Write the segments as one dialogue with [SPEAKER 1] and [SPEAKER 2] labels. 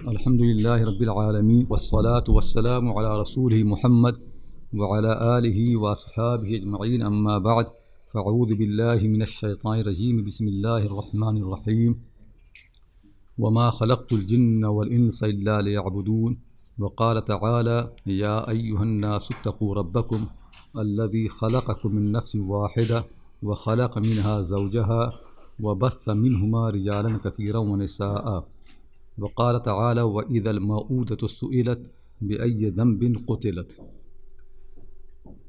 [SPEAKER 1] Alhamdulillah Rabbil Alameen wassalatu wassalamu ala rasulih Muhammad wa ala alihi wa ashabihi ajma'in amma ba'd fa'udhu billahi minash shaitanir rajim bismillahir rahmanir rahim wa ma khalaqtul jinna wal insa illa liya'budun wa qala ta'ala ya ayyuhan nasu ittaqu rabbakum alladhi khalaqakum min nafsin wahida wa khalaqa minha zawjaha wa batha minhuma rijalan kathiran wa nisaa'a وقال تعالى وإذا الموءودة سئلت بأي ذنب قتلت.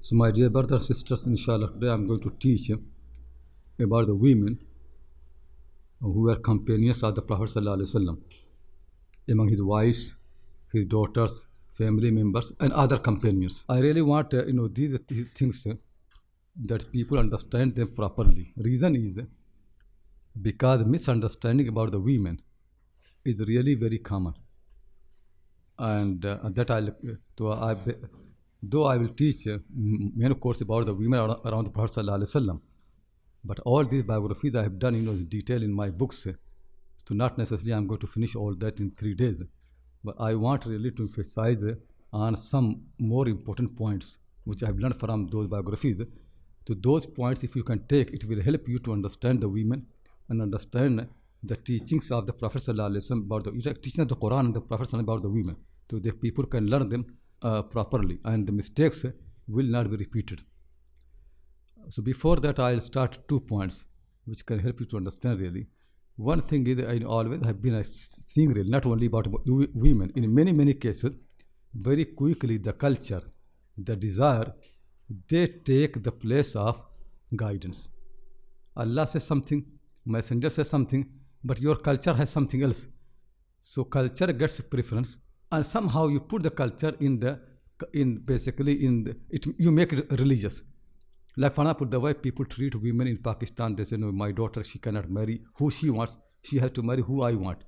[SPEAKER 1] So my dear brothers and sisters, inshallah today I'm going to teach about the women who were companions of the Prophet ﷺ, among his wives, his daughters, family members and other companions. I really want these things that people understand them properly. Reason is because misunderstanding about the women is really very common, and that though I will teach many course about the women around the Prophet ﷺ, but all these biographies I have done in detail in my books, so not necessarily I'm going to finish all that in 3 days, but I want really to emphasize on some more important points which I have learned from those biographies. So those points, if you can take, it will help you to understand the women and understand the teachings of the Prophet ﷺ about the teachings of the Quran and the Prophet ﷺ about the women, so that people can learn them properly and the mistakes will not be repeated. So before that, I'll start 2 points which can help you to understand really. One thing is I always have been seeing really, not only about women, in many cases, very quickly the culture, the desire, they take the place of guidance. Allah says something, Messenger says something, but your culture has something else. So culture gets preference, and somehow you put the culture you make it religious. Like for example, the way people treat women in Pakistan, they say, no, my daughter, she cannot marry who she wants, she has to marry who I want.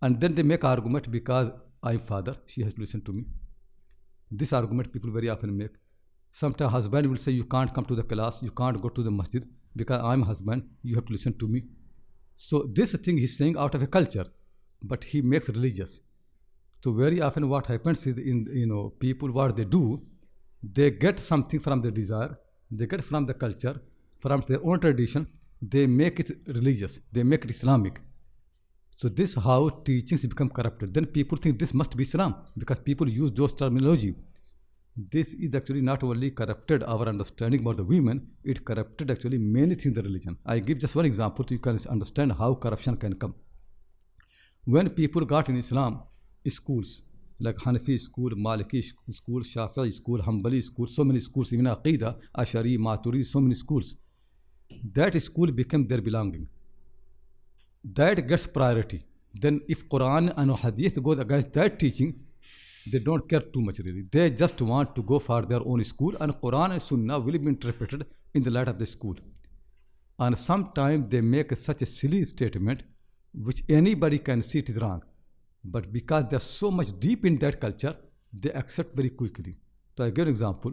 [SPEAKER 1] And then they make argument, because I'm father, she has to listen to me. This argument people very often make. Sometimes husband will say, you can't come to the class, you can't go to the masjid, because I'm husband, you have to listen to me. So this thing he's saying out of a culture, but he makes religious. So very often what happens is people, what they do, they get something from their desire, they get from the culture, from their own tradition, they make it religious, they make it Islamic. So this is how teachings become corrupted. Then people think this must be Islam, because people use those terminology. This is actually not only corrupted our understanding about the women, it corrupted actually many things in the religion. I give just one example so you can understand how corruption can come. When people got in Islam, schools like Hanafi school, Maliki school, Shafi'i school, Hanbali school, so many schools, even Aqidah, Ashari, Maturidi, so many schools, that school became their belonging. That gets priority. Then if Quran and Hadith goes against that teaching, they don't care too much really. They just want to go for their own school, and Quran and Sunnah will be interpreted in the light of the school. And sometimes they make such a silly statement which anybody can see it is wrong. But because they're so much deep in that culture, they accept very quickly. So I give an example.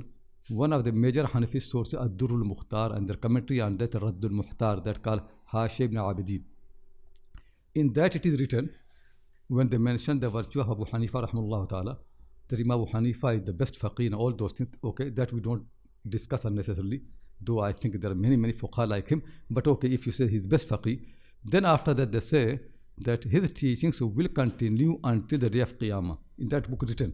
[SPEAKER 1] One of the major Hanafi sources, Ad-Durrul Mukhtar, and their commentary on that, Raddul Mukhtar, that called Hashim ibn Abidin. In that it is written, when they mention the virtue of Abu Hanifa rahmahullah ta'ala, that Imam Abu Hanifa is the best faqih and all those things, okay, that we don't discuss unnecessarily, though I think there are many fuqaha like him, but okay, if you say he's best faqih, then after that they say that his teachings will continue until the day of Qiyamah, in that book written.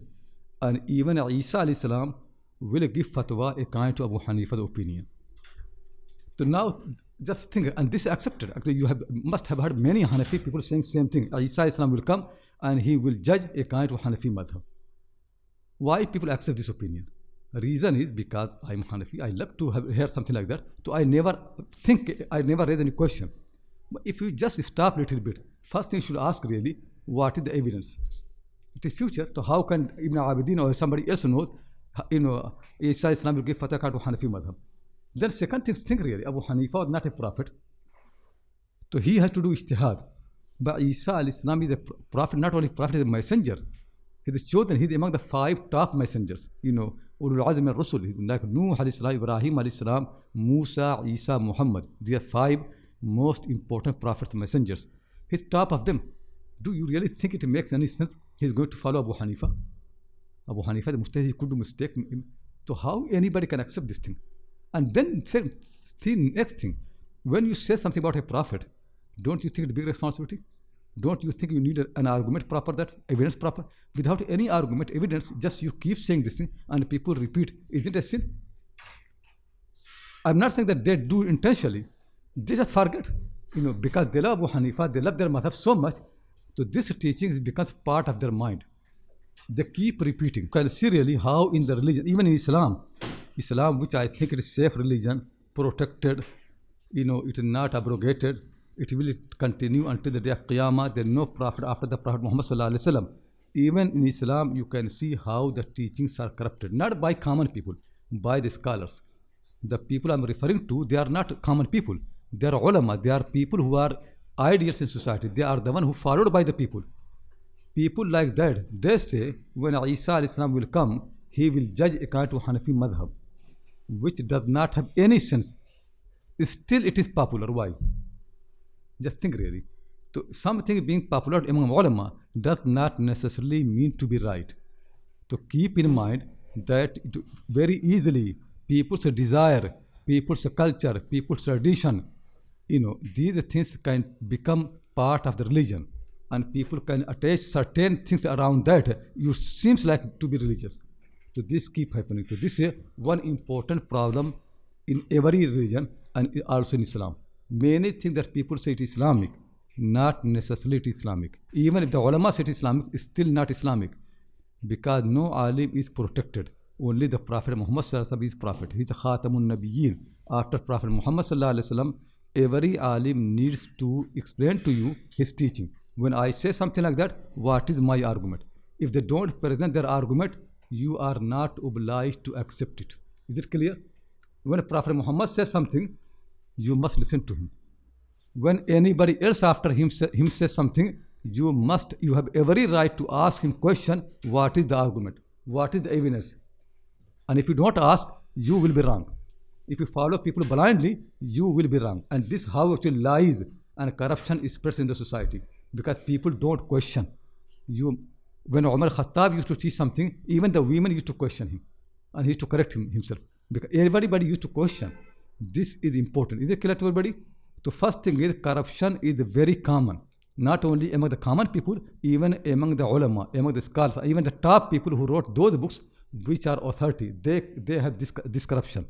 [SPEAKER 1] And even Isa alayhi salam will give fatwa according to Abu Hanifa's opinion. So now, just think, and this is accepted. Actually, you must have heard many Hanafi people saying same thing. Isa Islam will come and he will judge according to Hanafi madhab. Why people accept this opinion? The reason is because I'm Hanafi. I love to hear something like that. So I never raise any question. But if you just stop a little bit, first thing you should ask really, what is the evidence? It is future. So how can Ibn Abidin or somebody else knows, Isa Islam will give fatwa to Hanafi madhab? Then second thing, think really, Abu Hanifa was not a prophet. So he has to do ijtihad. But Isa al-Islam is a prophet, not only prophet, he is a messenger. He is chosen, he is among the 5 top messengers. Ulul Azm al-Rusul, like Nuh alayhi salam, Ibrahim alayhi salam, Musa, Isa, Muhammad. They are 5 most important prophets and messengers. He's top of them. Do you really think it makes any sense? He's going to follow Abu Hanifa. Abu Hanifa, the mujtahid, he could do mistake. So how anybody can accept this thing? And then next thing, when you say something about a prophet, don't you think it's a big responsibility? Don't you think you need an argument proper, that evidence proper? Without any argument, evidence, just you keep saying this thing and people repeat. Isn't it a sin? I'm not saying that they do intentionally. They just forget. Because they love Abu Hanifa, they love their madhab so much, so this teaching becomes part of their mind. They keep repeating. You can see really how in the religion, even in Islam, which I think is safe religion, protected, it is not abrogated, it will continue until the day of Qiyamah. There is no prophet after the Prophet Muhammad sallallahu alaihi wasallam. Even in Islam, you can see how the teachings are corrupted, not by common people, by the scholars. The people I'm referring to, they are not common people. They are ulama. They are people who are ideals in society. They are the one who followed by the people. People like that, they say when Isa alayhi salam will come, he will judge according to Hanafi madhab, which does not have any sense. Still it is popular. Why? Just think really. So something being popular among ulama does not necessarily mean to be right. So keep in mind that very easily people's desire, people's culture, people's tradition, these things can become part of the religion, and people can attach certain things around that. You seems like to be religious. So this keep happening. So this is one important problem in every religion and also in Islam. Many things that people say it is Islamic, not necessarily it is Islamic. Even if the ulama say it is Islamic, it's still not Islamic, because no alim is protected. Only the Prophet Muhammad sallallahu alaihi wasallam is prophet. He's a khatamun nabiyyin. After Prophet Muhammad sallallahu alaihi wasallam, every alim needs to explain to you his teaching. When I say something like that, what is my argument? If they don't present their argument, you are not obliged to accept it. Is it clear? When Prophet Muhammad says something, you must listen to him. When anybody else after him says something, you have every right to ask him question, what is the argument? What is the evidence? And if you don't ask, you will be wrong. If you follow people blindly, you will be wrong. And this is how actually lies and corruption is spread in the society, because people don't question. When Umar Khattab used to teach something, even the women used to question him, and he used to correct himself, because everybody used to question. This is important. Is it clear to everybody? The first thing is, corruption is very common, not only among the common people, even among the ulama, among the scholars, even the top people who wrote those books which are authority, they have this corruption.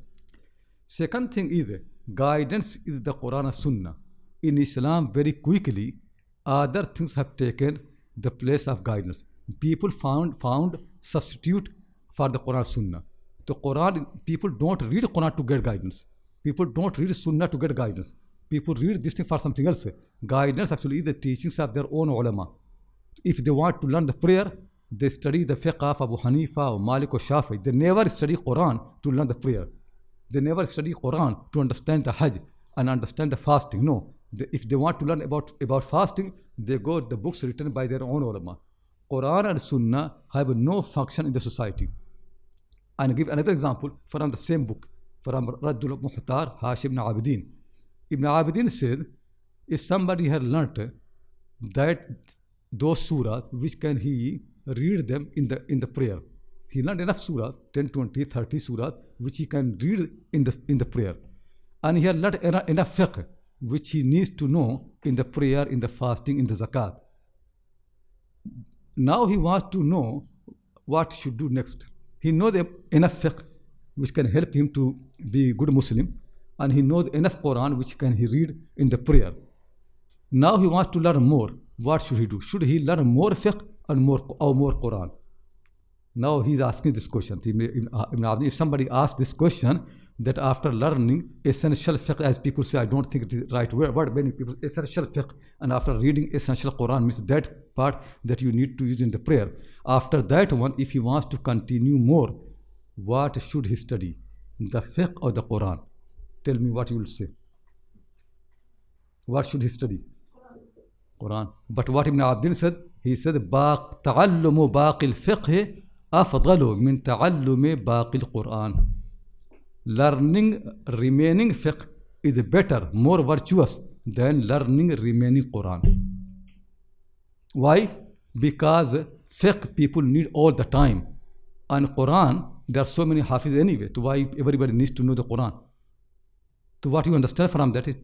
[SPEAKER 1] Second thing is, guidance is the Quran and Sunnah. In Islam, very quickly, other things have taken the place of guidance. People found substitute for the Quran and Sunnah. The Quran, people don't read Quran to get guidance. People don't read Sunnah to get guidance. People read this thing for something else. Guidance actually is the teachings of their own ulama. If they want to learn the prayer, they study the fiqh of Abu Hanifa or Malik or Shafi. They never study Quran to learn the prayer. They never study Quran to understand the Hajj and understand the fasting. No. If they want to learn about fasting, they go to the books written by their own ulama. Quran and Sunnah have no function in the society. And I'll give another example from the same book, from Raddul Muhtar, Hashim ibn Abidin. Ibn Abidin said, if somebody had learnt that those surahs, which can he read them in the prayer. He learned enough surahs, 10, 20, 30 surahs, which he can read in the prayer. And he had learned enough fiqh, which he needs to know in the prayer, in the fasting, in the zakat. Now he wants to know what he should do next. He knows enough fiqh, which can help him to be a good Muslim. And he knows enough Quran, which can he read in the prayer. Now he wants to learn more. What should he do? Should he learn more fiqh or more Quran? Now he's asking this question. If somebody asks this question, that after learning essential fiqh, as people say, I don't think it is right word, many people, essential fiqh, and after reading essential Quran means that part that you need to use in the prayer. After that one, if he wants to continue more, what should he study? The fiqh or the Quran? Tell me what you will say. What should he study? Quran. But what Ibn Abdin said, he said, تَعَلُّمُ بَاقِ الْفِقْهِ أَفْضَلُ مِنْ تَعَلُّمِ بَاقِ الْقُرْآنِ. Learning remaining fiqh is better, more virtuous than learning remaining Quran. Why? Because fiqh people need all the time. And Quran, there are so many hafiz anyway. So why everybody needs to know the Quran? So what you understand from that is,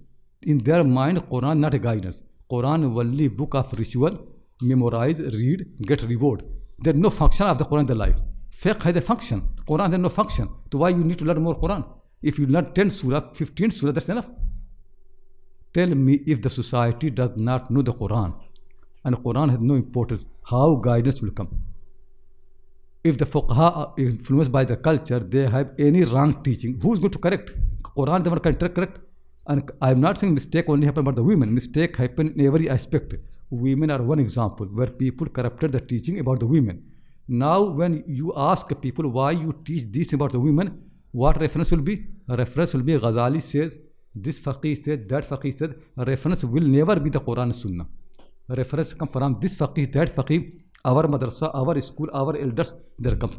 [SPEAKER 1] in their mind, Quran not a guidance. Quran only book of ritual, memorize, read, get reward. There's no function of the Quran in their life. Fiqh has a function. Quran has no function. So why you need to learn more Quran? If you learn 10 surah, 15 surah, that's enough. Tell me, if the society does not know the Quran and Quran has no importance, how guidance will come? If the fuqaha are influenced by the culture, they have any wrong teaching, who's going to correct? Quran never can correct. And I'm not saying mistake only happen about the women. Mistake happen in every aspect. Women are one example where people corrupted the teaching about the women. Now when you ask people why you teach this about the women, what reference will be? A reference will be Ghazali says, this faqih said, that faqih said. A reference will never be the Quran and Sunnah. A reference come from this faqih, that faqih, our madrasa, our school, our elders, there comes.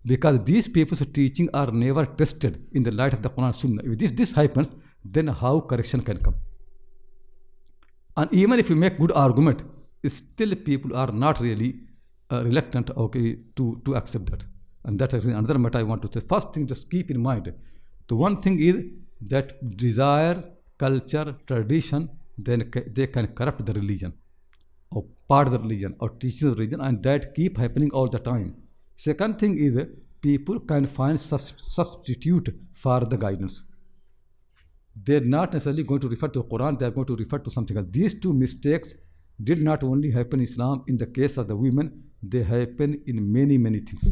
[SPEAKER 1] Because these people's teaching are never tested in the light of the Quran and Sunnah. If this happens, then how correction can come? And even if you make good argument, still people are not really reluctant to accept that. And that is another matter I want to say. First thing, just keep in mind, the one thing is that desire, culture, tradition, then they can corrupt the religion, or part of the religion, or teaching the religion, and that keep happening all the time. Second thing is people can find substitute for the guidance. They're not necessarily going to refer to the Quran, they're going to refer to something else. These two mistakes did not only happen in Islam in the case of the women, they happen in many, many things.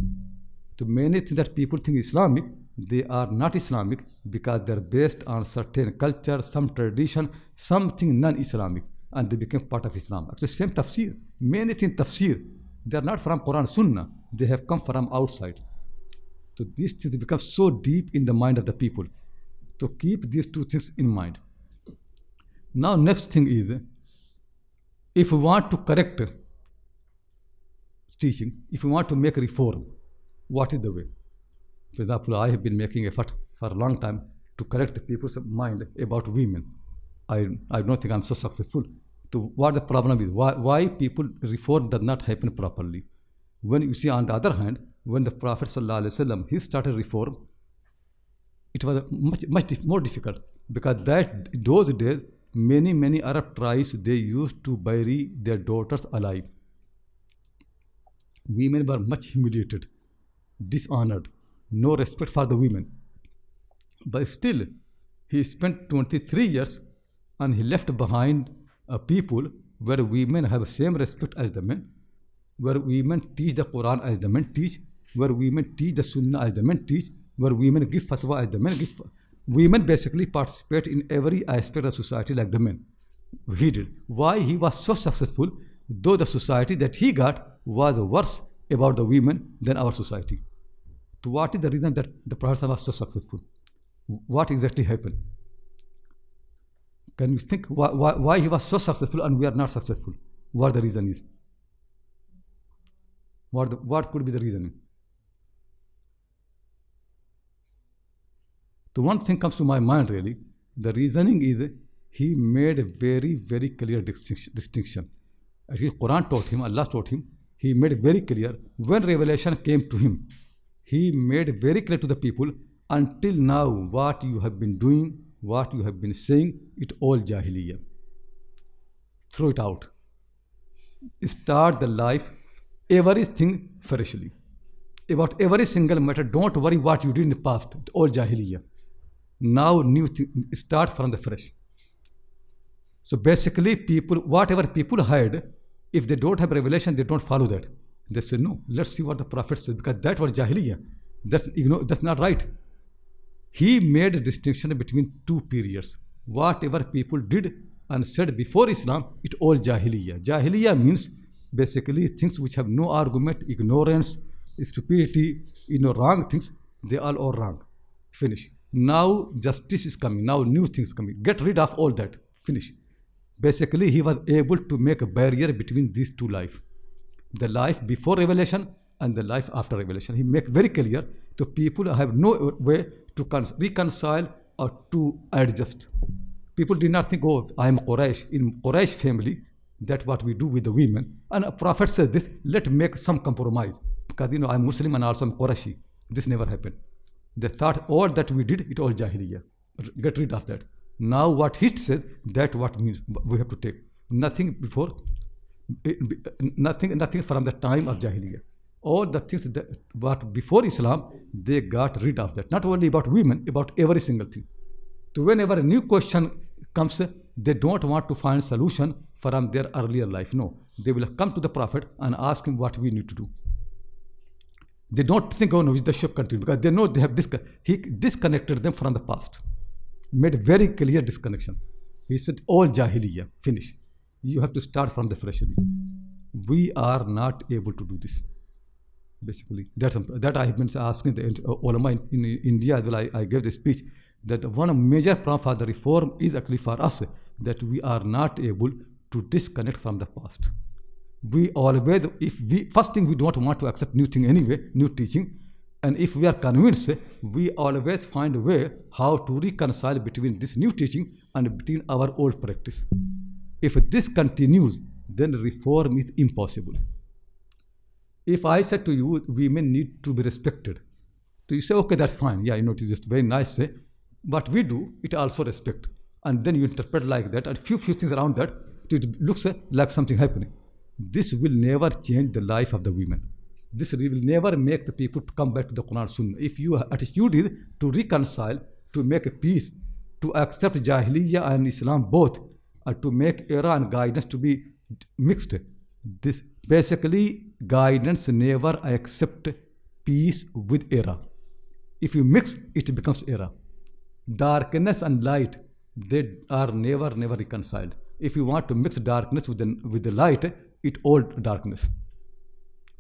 [SPEAKER 1] So many things that people think Islamic, they are not Islamic because they're based on certain culture, some tradition, something non-Islamic, and they became part of Islam. Actually, same tafsir, many things tafsir, they are not from Quran Sunnah, they have come from outside. So these things become so deep in the mind of the people. So keep these two things in mind. Now next thing is, if you want to correct teaching, if you want to make reform, what is the way? For example, I have been making effort for a long time to correct the people's mind about women. I don't think I'm so successful. So what the problem is? Why people reform does not happen properly? When you see, on the other hand, when the Prophet ﷺ, he started reform, it was much more difficult, because those days many Arab tribes, they used to bury their daughters alive. Women were much humiliated, dishonored, no respect for the women. But still, he spent 23 years and he left behind a people where women have the same respect as the men, where women teach the Quran as the men teach, where women teach the Sunnah as the men teach, where women give fatwa as the men give. Women basically participate in every aspect of society like the men. He did. Why he was so successful, though the society that he got was worse about the women than our society. So what is the reason that the Prophet was so successful? What exactly happened? Can you think why he was so successful and we are not successful? What the reason is? What could be the reasoning? The one thing comes to my mind really, the reasoning is he made a very clear distinction. Actually, Quran taught him, Allah taught him, he made it very clear. When revelation came to him, he made it very clear to the people, until now what you have been doing, what you have been saying, it all jahiliyyah. Throw it out. Start the life, everything freshly. About every single matter, don't worry what you did in the past, all jahiliyyah. Now new thing, start from the fresh. So basically people, whatever people had, if they don't have revelation, they don't follow that. They say, no, let's see what the Prophet said, because that was jahiliyyah. That's not right. He made a distinction between two periods. Whatever people did and said before Islam, it all jahiliyyah. Jahiliyyah means basically things which have no argument, ignorance, stupidity, wrong things, they are all wrong. Finish. Now justice is coming, now new things coming. Get rid of all that. Finish. Basically, he was able to make a barrier between these two lives. The life before revelation and the life after revelation. He make very clear to people have no way to reconcile or to adjust. People did not think, oh, I am Quraysh. In Quraysh family, That what we do with the women. And a Prophet says this, let's make some compromise. Because I'm Muslim and also I'm Qurashi. This never happened. They thought all that we did, it all Jahiliyyah. Get rid of that. Now what he says, that what means we have to take. Nothing before, nothing from the time of Jahiliyyah. All the things that what before Islam, they got rid of that. Not only about women, about every single thing. So whenever a new question comes, they don't want to find solution from their earlier life. No, they will come to the Prophet and ask him what we need to do. They don't think, oh no, the ship continue, because they know they have he disconnected them from the past. Made very clear disconnection. He said, all Jahiliyyah, finish. You have to start from the freshly. We are not able to do this. Basically, that I have been asking the ulama in India as well. I gave the speech that one major problem for the reform is actually for us that we are not able to disconnect from the past. We always, first thing, we don't want to accept new thing anyway, new teaching. And if we are convinced, we always find a way how to reconcile between this new teaching and between our old practice. If this continues, then reform is impossible. If I said to you, women need to be respected, so you say, okay, that's fine. Yeah, it is just very nice. What we do, it also respect. And then you interpret like that, and few things around that, it looks like something happening. This will never change the life of the women. This will never make the people to come back to the Quran Sunnah. If your attitude is to reconcile, to make a peace, to accept Jahiliyyah and Islam both, and to make era and guidance to be mixed, this basically guidance never accept peace with era. If you mix, it becomes era. Darkness and light, they are never reconciled. If you want to mix darkness with the light, it all darkness.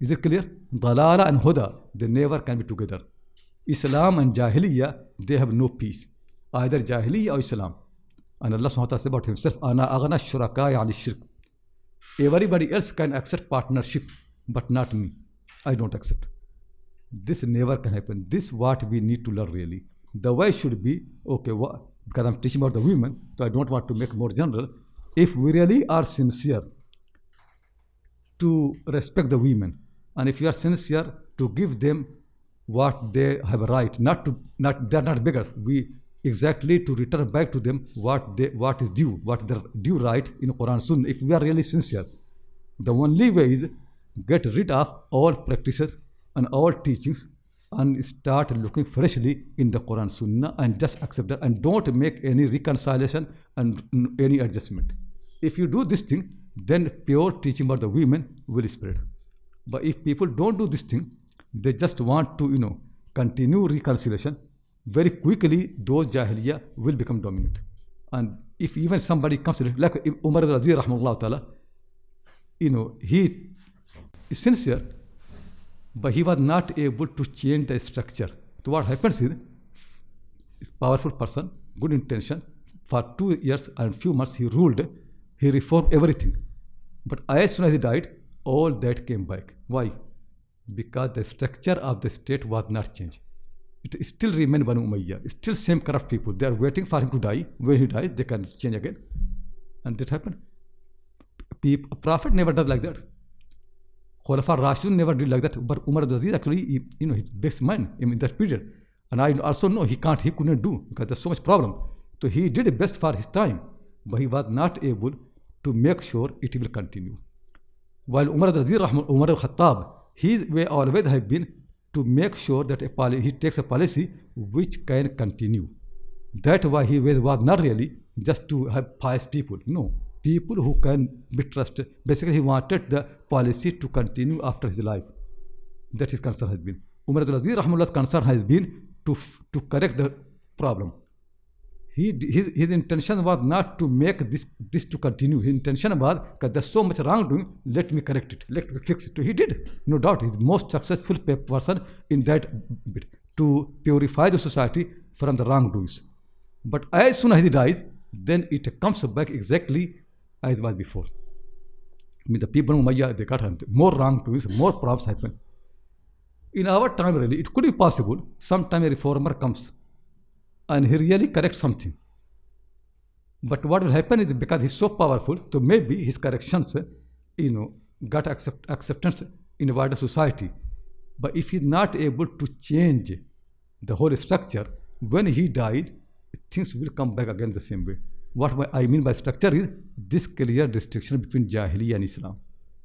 [SPEAKER 1] Is it clear? Dalala and Huda, they never can be together. Islam and Jahiliyyah, they have no peace. Either Jahiliyyah or Islam. And Allah subhanahu wa ta'ala said about himself, Ana aghna shurakai ani shirk. Everybody else can accept partnership, but not me. I don't accept. This never can happen. This is what we need to learn really. The way should be, okay, because I'm teaching about the women, so I don't want to make more general. If we really are sincere to respect the women, and if you are sincere to give them what they have a right, they're not beggars. We exactly to return back to them what is due, what their due right in Quran Sunnah. If we are really sincere, the only way is get rid of all practices and all teachings and start looking freshly in the Quran Sunnah and just accept that and don't make any reconciliation and any adjustment. If you do this thing, then pure teaching about the women will spread. But if people don't do this thing, they just want to, continue reconciliation, very quickly those Jahiliyyah will become dominant. And if even somebody comes, like Umar al-Aziz rahmahullah ta'ala, he is sincere, but he was not able to change the structure. So what happens is, powerful person, good intention, for 2 years and few months he ruled, he reformed everything. But as soon as he died, all that came back. Why? Because the structure of the state was not changed. It still remained Banu Umayyah. Still same corrupt people. They are waiting for him to die. When he dies, they can change again. And that happened. A prophet never does like that. Khulafa Rashidun never did like that. But Umar al-Aziz actually, his best man in that period. And I also know he couldn't do because there's so much problem. So he did the best for his time, but he was not able to make sure it will continue. While Umar al-Aziz, Umar al-Khattab, his way always have been to make sure that he takes a policy which can continue. That's why he was not really just to have pious people. No, people who can be trusted. Basically, he wanted the policy to continue after his life. That his concern has been. Umar al-Aziz Rahmanullah's concern has been to correct the problem. His intention was not to make this to continue. His intention was, because there's so much wrongdoing, let me correct it, let me fix it. He did, no doubt. He's the most successful person in that bit, to purify the society from the wrongdoings. But as soon as he dies, then it comes back exactly as it was before. I mean, the people of Umayyah, they got more wrongdoings, more problems happen. In our time, really, it could be possible, sometime a reformer comes and he really corrects something. But what will happen is because he's so powerful, so maybe his corrections, got acceptance in wider society. But if he's not able to change the whole structure, when he dies, things will come back again the same way. What I mean by structure is this clear distinction between Jahiliyyah and Islam.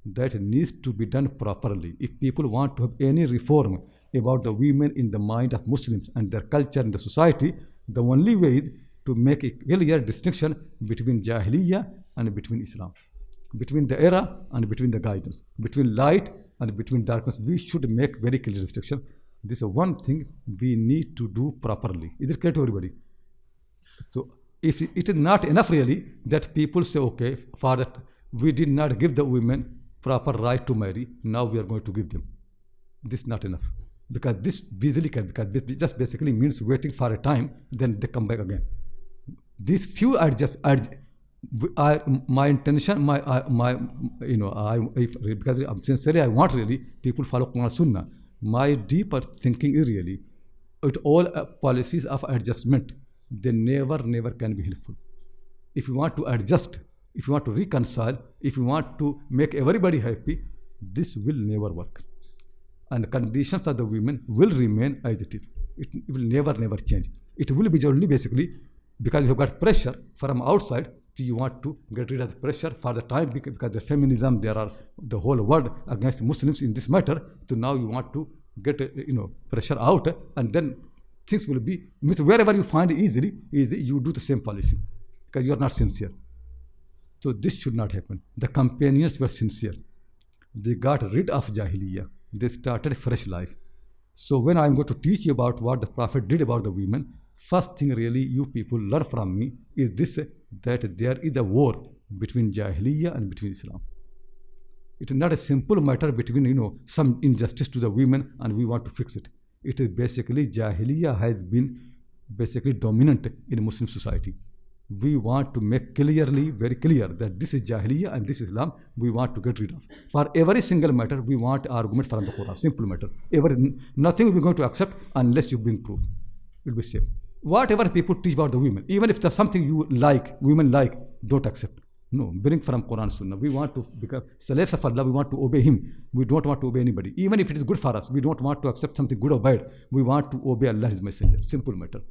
[SPEAKER 1] That needs to be done properly. If people want to have any reform about the women in the mind of Muslims and their culture in the society, the only way is to make a clear distinction between Jahiliyyah and between Islam, between the era and between the guidance, between light and between darkness. We should make very clear distinction. This is one thing we need to do properly. Is it clear to everybody? So if it is not enough really that people say, okay, for that we did not give the women proper right to marry, now we are going to give them. This is not enough. Because this easily can, because this just basically means waiting for a time, then they come back again. These few are just, my intention, because sincerely I want really people follow Quran Sunnah. My deeper thinking is really, it all policies of adjustment, they never can be helpful. If you want to adjust, if you want to reconcile, if you want to make everybody happy, this will never work. And the conditions of the women will remain as it is. It will never change. It will be only basically because you have got pressure from outside, so you want to get rid of the pressure for the time, because the feminism, there are the whole world against Muslims in this matter. So now you want to get pressure out, and then things will be, wherever you find easy, you do the same policy because you are not sincere. So this should not happen. The companions were sincere. They got rid of Jahiliyyah. They started a fresh life. So when I'm going to teach you about what the Prophet did about the women, first thing really you people learn from me is this, that there is a war between Jahiliyyah and between Islam. It is not a simple matter between, some injustice to the women and we want to fix it. It is basically Jahiliyyah has been basically dominant in Muslim society. We want to make very clear that this is Jahiliyyah and this is Islam we want to get rid of. For every single matter, we want argument from the Quran. Simple matter. Nothing we're going to accept unless you bring proof. It will be safe. Whatever people teach about the women, even if there's something you like, women like, don't accept. No, bring from Quran Sunnah. We want to become slaves of Allah. We want to obey Him. We don't want to obey anybody. Even if it is good for us, we don't want to accept something good or bad. We want to obey Allah, His Messenger. Simple matter.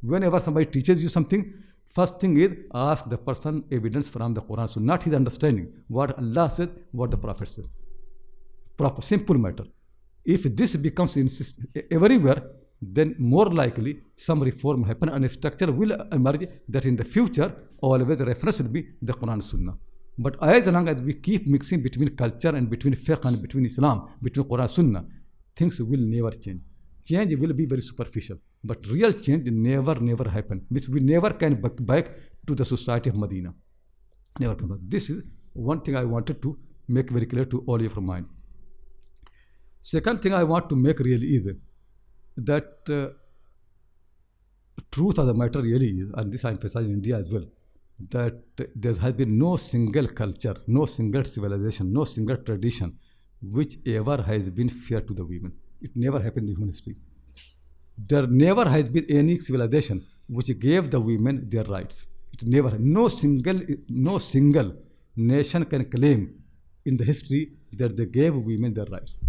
[SPEAKER 1] Whenever somebody teaches you something, first thing is ask the person evidence from the Quran Sunnah, not his understanding. What Allah said, what the Prophet said. Proper, simple matter. If this becomes everywhere, then more likely some reform will happen and a structure will emerge that in the future always reference will be the Quran Sunnah. But as long as we keep mixing between culture and between fiqh and between Islam, between Quran Sunnah, things will never change. Change will be very superficial, but real change never happen. Which we never can back to the society of Medina. Never come back. This is one thing I wanted to make very clear to all of your mind. Second thing I want to make really is that truth of the matter really is, and this I emphasize in India as well, that there has been no single culture, no single civilization, no single tradition which ever has been fair to the women. It never happened in human history. There never has been any civilization which gave the women their rights. It never. No single nation can claim in the history that they gave women their rights.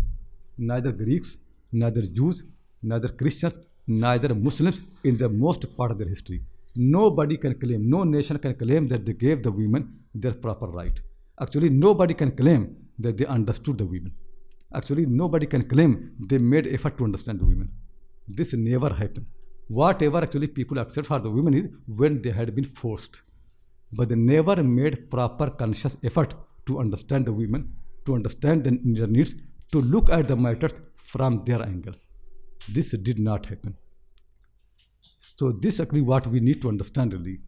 [SPEAKER 1] Neither Greeks, neither Jews, neither Christians, neither Muslims in the most part of their history. Nobody can claim, no nation can claim that they gave the women their proper right. Actually, nobody can claim that they understood the women. Actually, nobody can claim they made effort to understand the women. This never happened. Whatever actually people accept for the women is when they had been forced. But they never made proper conscious effort to understand the women, to understand their needs, to look at the matters from their angle. This did not happen. So this is actually what we need to understand really.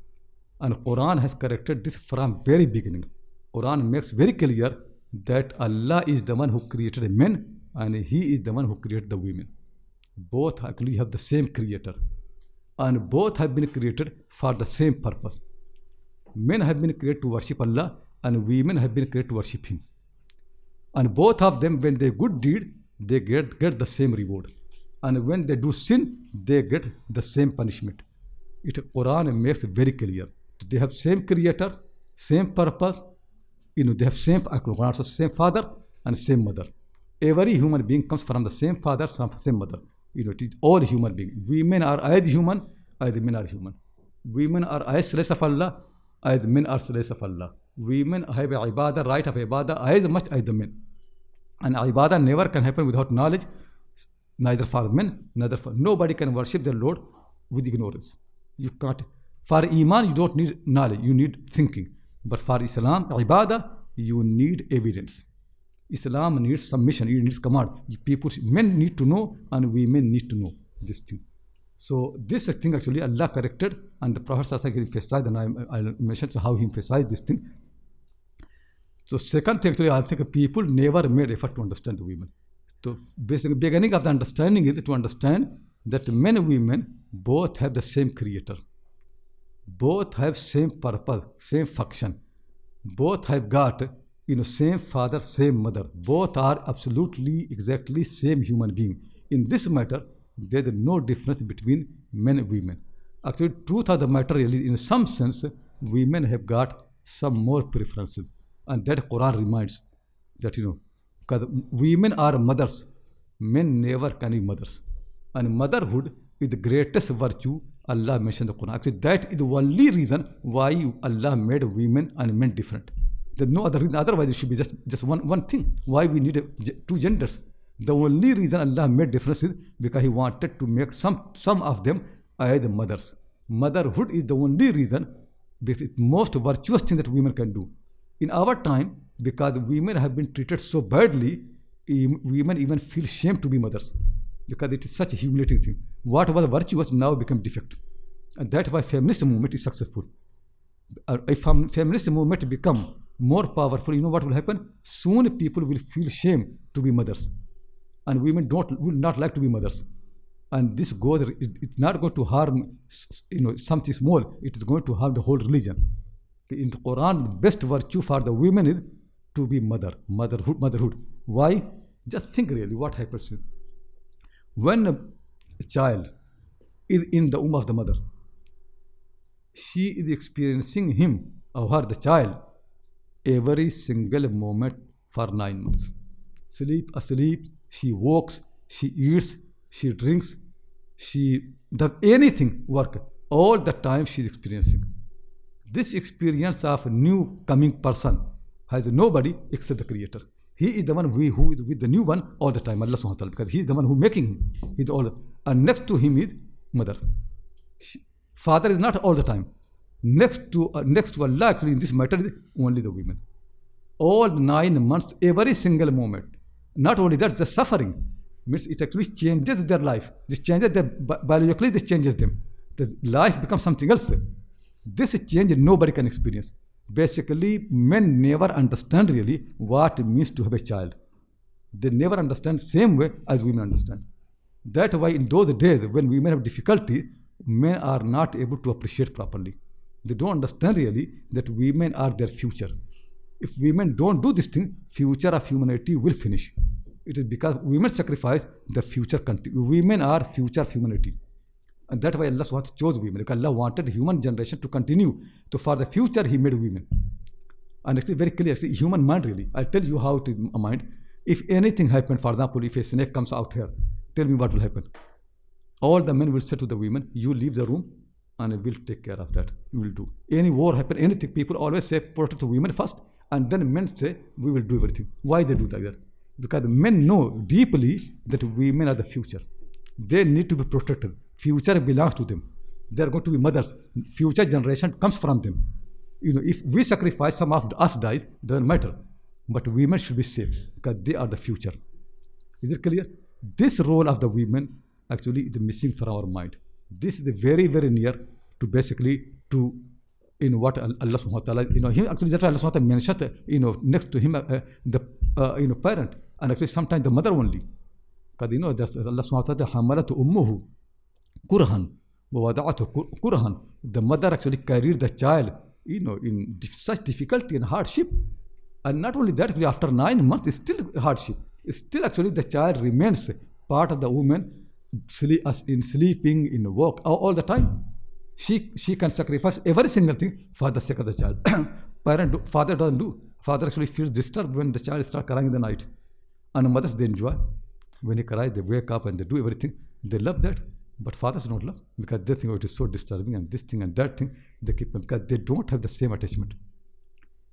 [SPEAKER 1] And Quran has corrected this from very beginning. Quran makes very clear that Allah is the one who created men and He is the one who created the women. Both actually have the same creator. And both have been created for the same purpose. Men have been created to worship Allah and women have been created to worship Him. And both of them, when they good deed, they get the same reward. And when they do sin, they get the same punishment. Quran makes very clear. They have same creator, same purpose, they have same, also same father and same mother. Every human being comes from the same father, from the same mother. It is all human beings. Women are as human as men are human. Women are as slaves of Allah as men are slaves of Allah. Women have a ibadah, right of ibadah as much as the men. And ibadah never can happen without knowledge, neither for men, neither for nobody can worship their Lord with ignorance. You can't. For Iman, you don't need knowledge, you need thinking. But for Islam, ibadah, you need evidence. Islam needs submission, it needs command. Men need to know and women need to know this thing. So this thing actually Allah corrected, and the Prophet emphasized, and I mentioned how he emphasized this thing. So second thing actually, I think people never made effort to understand the women. So basically beginning of the understanding is to understand that men and women both have the same creator. Both have same purpose, same function. Both have got same father, same mother. Both are absolutely, exactly same human being. In this matter, there is no difference between men and women. Actually, truth of the matter really, in some sense, women have got some more preferences. And that Quran reminds that, because women are mothers, men never can be mothers. And motherhood is the greatest virtue Allah mentioned in the Quran. Actually, that is the only reason why Allah made women and men different. There's no other reason. Otherwise, it should be just one thing. Why we need two genders? The only reason Allah made difference is because He wanted to make some of them as mothers. Motherhood is the only reason, the most virtuous thing that women can do. In our time, because women have been treated so badly, women even feel shame to be mothers, because it is such a humiliating thing. What was virtuous now become defect. And that's why feminist movement is successful. If feminist movement become more powerful, what will happen? Soon people will feel shame to be mothers. And women will not like to be mothers. And this goes, it's not going to harm something small, it is going to harm the whole religion. In the Quran, the best virtue for the women is to be motherhood. Why? Just think really what happens. When a child is in the womb of the mother, she is experiencing him or her, the child, every single moment for 9 months. Asleep, she walks, she eats, she drinks, she does anything, work. All the time she is experiencing. This experience of a new coming person has nobody except the Creator. He is the one who is with the new one all the time, Allah subhanahu wa ta'ala, because He is the one who is making him. He's all, and next to him is mother. Father is not all the time. Next to Allah, actually, in this matter, is only the women. All 9 months, every single moment. Not only that, the suffering means it actually changes their life. This changes their biologically. This changes them. The life becomes something else. This change nobody can experience. Basically, men never understand really what it means to have a child. They never understand same way as women understand. That's why in those days when women have difficulty, men are not able to appreciate properly. They don't understand really that women are their future. If women don't do this thing, future of humanity will finish. It is because women sacrifice, the future continue. Women are future of humanity. And that's why Allah chose women. Because Allah wanted the human generation to continue. So for the future, He made women. And actually very clear, actually, human mind really. I'll tell you how it is a mind. If anything happened, for example, if a snake comes out here, tell me what will happen. All the men will say to the women, you leave the room and we'll take care of that. You will do. Any war happen, anything, people always say protect the women first. And then men say, we will do everything. Why they do like that? Because men know deeply that women are the future. They need to be protected. Future belongs to them. They are going to be mothers. Future generation comes from them. If we sacrifice, some of us dies, doesn't matter. But women should be safe because they are the future. Is it clear? This role of the women actually is missing from our mind. This is very, very near to basically to what Allah subhanahu wa ta'ala, him actually that's why Allah subhanahu wa ta'ala mentioned, next to him the parent, and actually sometimes the mother only. Because that's Allah subhanahu wa ta'ala, hamalatu ummuhu kurhan wa wada'atu kurhan. The mother actually carried the child, in such difficulty and hardship. And not only that, after 9 months, it's still hardship. It's still actually the child remains part of the woman, in sleeping, in work, all the time. She can sacrifice every single thing for the sake of the child. Father doesn't do. Father actually feels disturbed when the child starts crying in the night. And mothers, they enjoy. When he cries, they wake up and they do everything. They love that. But fathers don't love because they think, oh, it is so disturbing and this thing and that thing. They keep because they don't have the same attachment.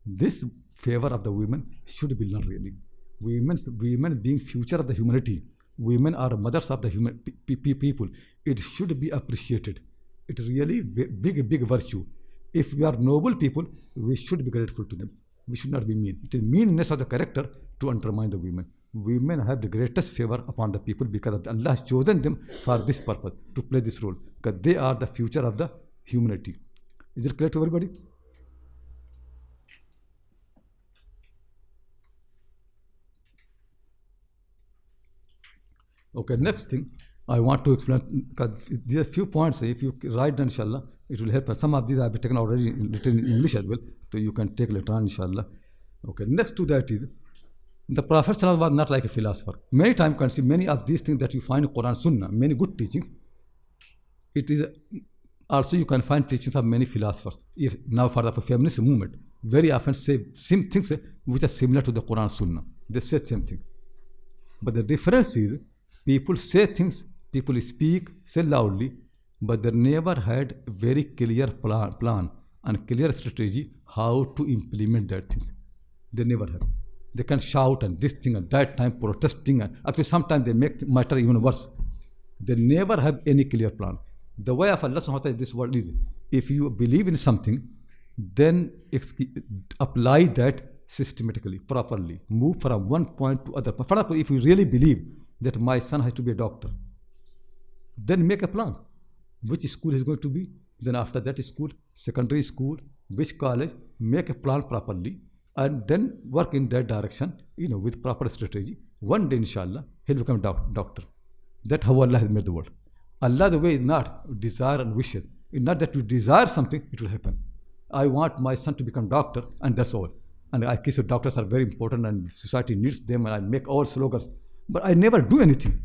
[SPEAKER 1] This favor of the women should be learned really. Women being future of the humanity. Women are mothers of the human people. It should be appreciated. It really big virtue. If we are noble people, we should be grateful to them. We should not be mean. It is meanness of the character to undermine the women. Women have the greatest favor upon the people because Allah has chosen them for this purpose, to play this role. Because they are the future of the humanity. Is it clear to everybody? Okay, next thing I want to explain, because there are few points. If you write down, inshallah, it will help us. Some of these I have taken already written in English as well, so you can take later on, inshallah. Okay, next to that is, the Prophet ﷺ was not like a philosopher. Many times you can see many of these things that you find in Quran Sunnah, many good teachings. It is also you can find teachings of many philosophers. If now for the feminist movement, very often say same things which are similar to the Quran Sunnah. They say same thing. But the difference is, people say things, people speak, say loudly, but they never had a very clear plan and clear strategy how to implement that things. They never have. They can shout and this thing and that time protesting, and actually sometimes they make matter even worse. They never have any clear plan. The way of Allah subhanahu wa ta'ala in this world is, if you believe in something, then apply that systematically, properly. Move from one point to other. For example, if you really believe that my son has to be a doctor, then make a plan. Which school is going to be, then after that school, secondary school, which college, make a plan properly, and then work in that direction, with proper strategy. One day, inshallah, he'll become a doctor. That's how Allah has made the world. Allah, the way is not desire and wishes. It's not that you desire something, it will happen. I want my son to become doctor, and that's all. And I guess doctors are very important and society needs them, and I make all slogans. But I never do anything.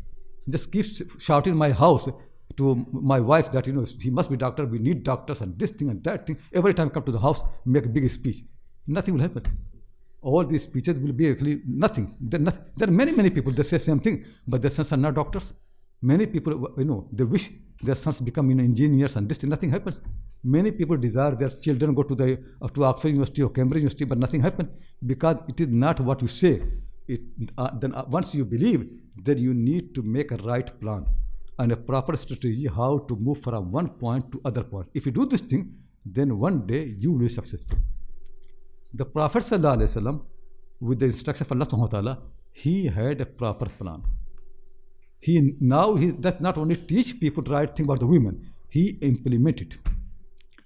[SPEAKER 1] Just keep shouting in my house to my wife that, he must be doctor, we need doctors, and this thing and that thing. Every time I come to the house, make a big speech. Nothing will happen. All these speeches will be actually nothing. There are many people, they say same thing, but their sons are not doctors. Many people, they wish their sons become engineers, and this thing, nothing happens. Many people desire their children go to Oxford University or Cambridge University, but nothing happens because it is not what you say. Then once you believe, then you need to make a right plan and a proper strategy how to move from one point to other point. If you do this thing, then one day you will be successful. The Prophet ﷺ, with the instruction of Allah subhanahu wa ta'ala, he had a proper plan. He does not only teach people the right thing about the women, he implemented it.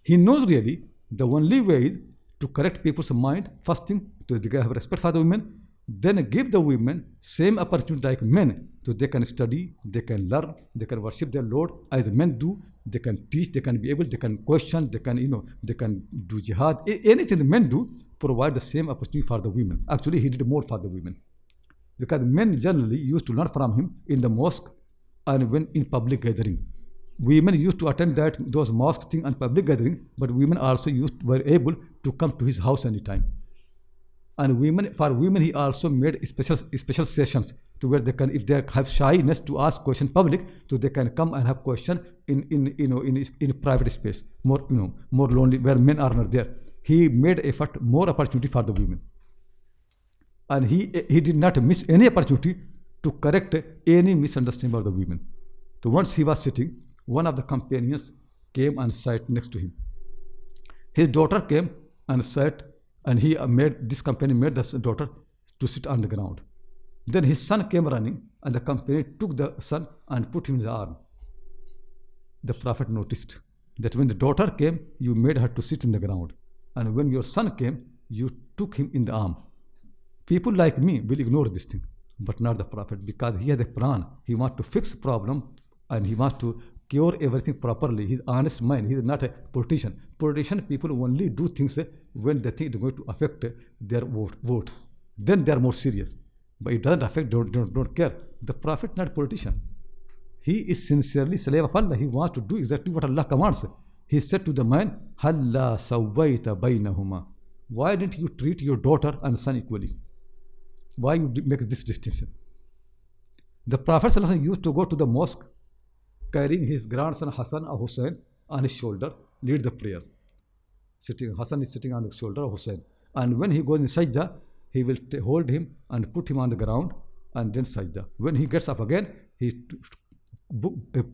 [SPEAKER 1] He knows really the only way is to correct people's mind. First thing, to have respect for the women, then give the women same opportunity like men, so they can study, they can learn, they can worship their Lord as men do. They can teach, they can be able, they can question, they can do jihad. Anything the men do, provide the same opportunity for the women. Actually, he did more for the women, because men generally used to learn from him in the mosque and when in public gathering. Women used to attend those mosque thing and public gathering, but women also were able to come to his house anytime. And for women, he also made special sessions to where they can, if they have shyness to ask question public, so they can come and have question in private space, more lonely, where men are not there. He made effort, more opportunity for the women, and he did not miss any opportunity to correct any misunderstanding about the women. So once he was sitting, one of the companions came and sat next to him. His daughter came and sat, and this companion made the daughter to sit on the ground. Then his son came running, and the companion took the son and put him in the arm. The Prophet noticed that when the daughter came, you made her to sit in the ground, and when your son came, you took him in the arm. People like me will ignore this thing, but not the Prophet, because he has a plan. He wants to fix the problem, and he wants to cure everything properly. He's honest mind. He's not a politician. Politician people only do things when they think it's going to affect their vote. Then they are more serious. But it doesn't affect, don't care. The Prophet not a politician. He is sincerely slave of Allah. He wants to do exactly what Allah commands. he said to the man, Halla sawwayta baynahuma. Why didn't you treat your daughter and son equally? Why you make this distinction? The Prophet ﷺ used to go to the mosque carrying his grandson Hassan or Hussein on his shoulder, lead the prayer. Hassan is sitting on the shoulder of Hussein. And when he goes in sajda, he will hold him and put him on the ground and then sajda. When he gets up again, he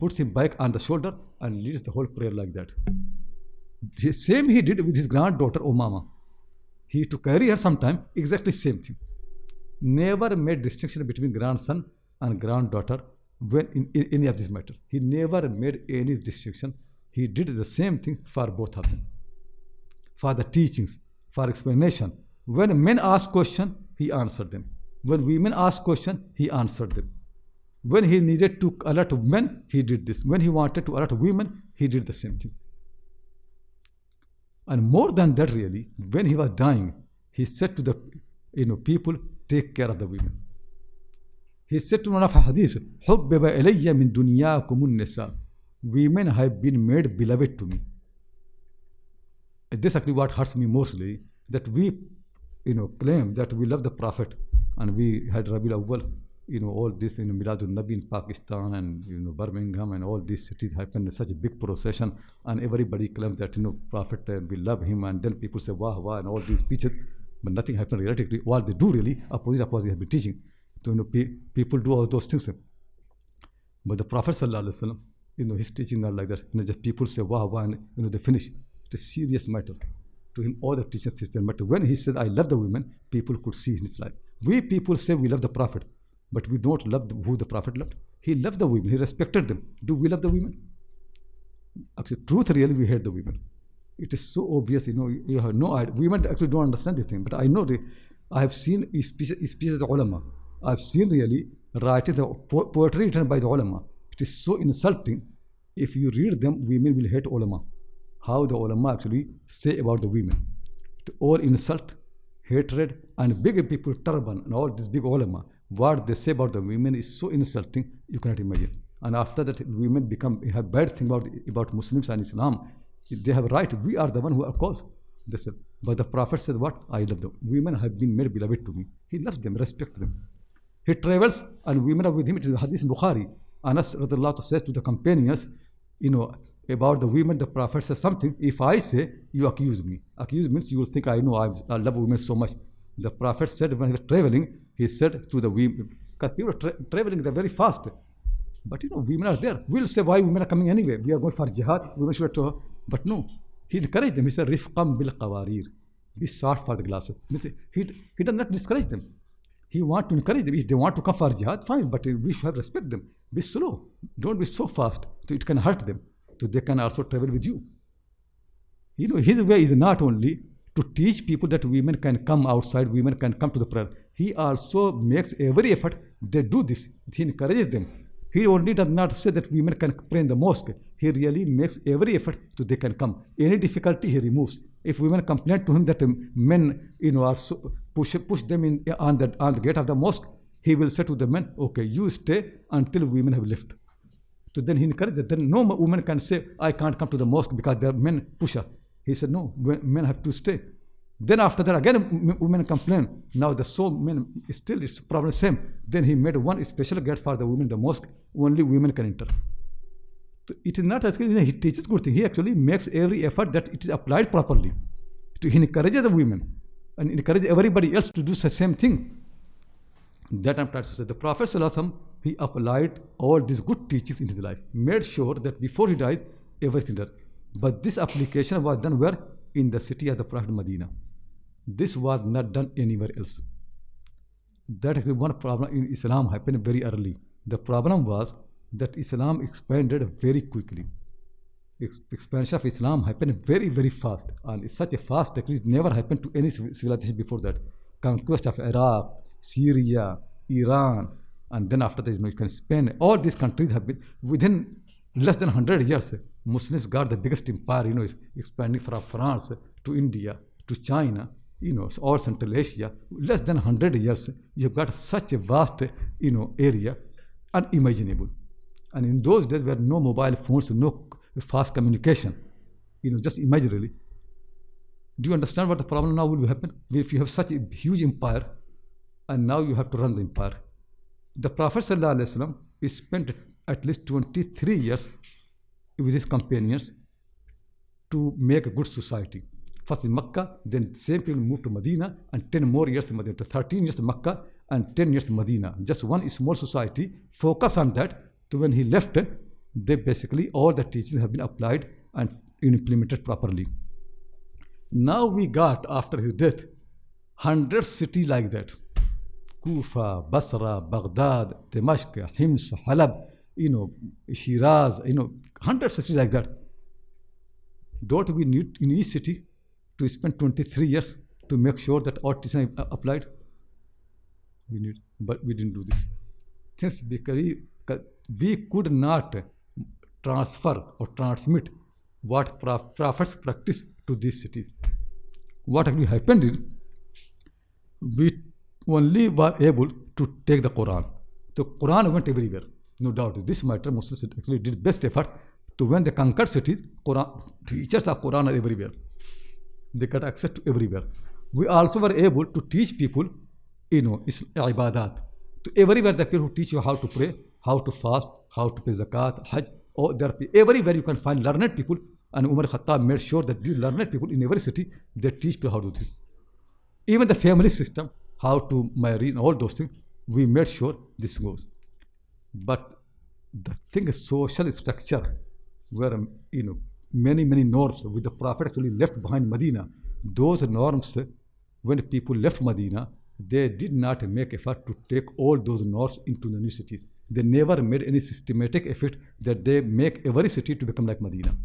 [SPEAKER 1] puts him back on the shoulder and leads the whole prayer like that. Same he did with his granddaughter Umama. He to carry her sometime, exactly same thing. Never made distinction between grandson and granddaughter when in any of these matters. He never made any distinction. He did the same thing for both of them. For the teachings, for explanation. When men asked question, he answered them. When women asked question, he answered them. When he needed to alert men, he did this. When he wanted to alert women, he did the same thing. And more than that really, when he was dying, he said to the people, take care of the women. He said to one of hadith, حُبِّبَ إِلَيَّ مِن دُنْيَاكُمُ النِّسَاءُ. Women have been made beloved to me. This actually what hurts me mostly, that we claim that we love the Prophet, and we had Rabiul Awwal, all this Miladul Nabi in Pakistan and Birmingham and all these cities happened such a big procession, and everybody claims that Prophet we love him, and then people say wah wah and all these speeches, but nothing happened relatively. What they do really, opposite of what they have been teaching. So people do all those things. But the Prophet ﷺ, his teaching are like that. Just people say wah wah and they finish. It's a serious matter. To him, all the teachings system. But when he said, I love the women, people could see in his life. We people say we love the Prophet, but we don't love who the Prophet loved. He loved the women. He respected them. Do we love the women? Actually, truth really, we hate the women. It is so obvious, you have no idea. Women actually don't understand this thing. But I know I have seen speeches of the ulama. I have seen really writing the poetry written by the ulama. It is so insulting. If you read them, women will hate ulama. How the ulama actually say about the women. All insult, hatred, and big people, turban, and all these big ulama. What they say about the women is so insulting, you cannot imagine. And after that, women have bad thing about Muslims and Islam. They have right. We are the one who are caused. They said, but the Prophet said, what? I love them. Women have been made beloved to me. He loves them, respect them. He travels and women are with him. It is Hadith in Bukhari. Anas radiallahu says to the companions, about the women, the Prophet says something. If I say, you accuse me. Accuse means you will think I know I love women so much. The Prophet said when he was traveling, he said to the women, because people are traveling, they're very fast. But women are there. We'll say why women are coming anyway. We are going for jihad. Women should to her. But no. He encouraged them. He said, Rifqam bil qawarir. Be short for the glasses. He does not discourage them. He wants to encourage them. If they want to come for jihad, fine. But we should respect them. Be slow. Don't be so fast. So it can hurt them. So they can also travel with you. His way is not only to teach people that women can come outside, women can come to the prayer. He also makes every effort. They do this. He encourages them. He only does not say that women can pray in the mosque. He really makes every effort so they can come. Any difficulty he removes. If women complain to him that men, are push them on the gate of the mosque, he will say to the men, okay, you stay until women have left. So then he encourages that. Then no woman can say, I can't come to the mosque because there are men push her. He said, no, men have to stay. Then after that, again, women complain. Now the men, still it's problem same. Then he made one special gate for the women in the mosque. Only women can enter. So it is not actually, he teaches good thing. He actually makes every effort that it is applied properly. He encourages the women and encourages everybody else to do the same thing. That I'm trying to say. The Prophet ﷺ, he applied all these good teachings in his life. Made sure that before he died, everything done. But this application was done where? In the city of the Prophet Medina. This was not done anywhere else. That is one problem in Islam happened very early. The problem was that Islam expanded very quickly. Expansion of Islam happened very, very fast. And it's such a fast that it never happened to any civilization before that. Conquest of Iraq, Syria, Iran, and then after that, you can Spain. All these countries have been, within less than 100 years, Muslims got the biggest empire, expanding from France to India to China, all Central Asia. Less than 100 years, you've got such a vast, area, unimaginable. And in those days, there were no mobile phones, no fast communication. Just imagine really. Do you understand what the problem now will happen? If you have such a huge empire, and now you have to run the empire. The Prophet ﷺ spent at least 23 years with his companions to make a good society. First in Makkah, then same people moved to Medina, and 10 more years in Medina. 13 years in Makkah and 10 years in Medina. Just one small society, focus on that. So when he left, they basically, all the teachings have been applied and implemented properly. Now we got, after his death, 100 cities like that. Kufa, Basra, Baghdad, Damascus, Hims, Halab, Shiraz, 100 cities like that. Don't we need in each city to spend 23 years to make sure that all teachings are applied? We need, but we didn't do this. Things because we could not transfer or transmit what prophets practice to these cities. What actually happened is, we only were able to take the Quran. The Quran went everywhere, no doubt. This matter, Muslims actually did best effort to when they conquered cities, Quran, teachers of Quran are everywhere. They got access to everywhere. We also were able to teach people, ibadat. To everywhere the people who teach you how to pray, how to fast, how to pay zakat, hajj, everywhere you can find learned people. And Umar Khattab made sure that these learned people in every city, they teach people how to do it. Even the family system, how to marry and all those things, we made sure this goes. But the thing is social structure, where many norms with the Prophet actually left behind Medina. Those norms, when people left Medina, they did not make effort to take all those norms into the new cities. They never made any systematic effort that they make every city to become like Medina.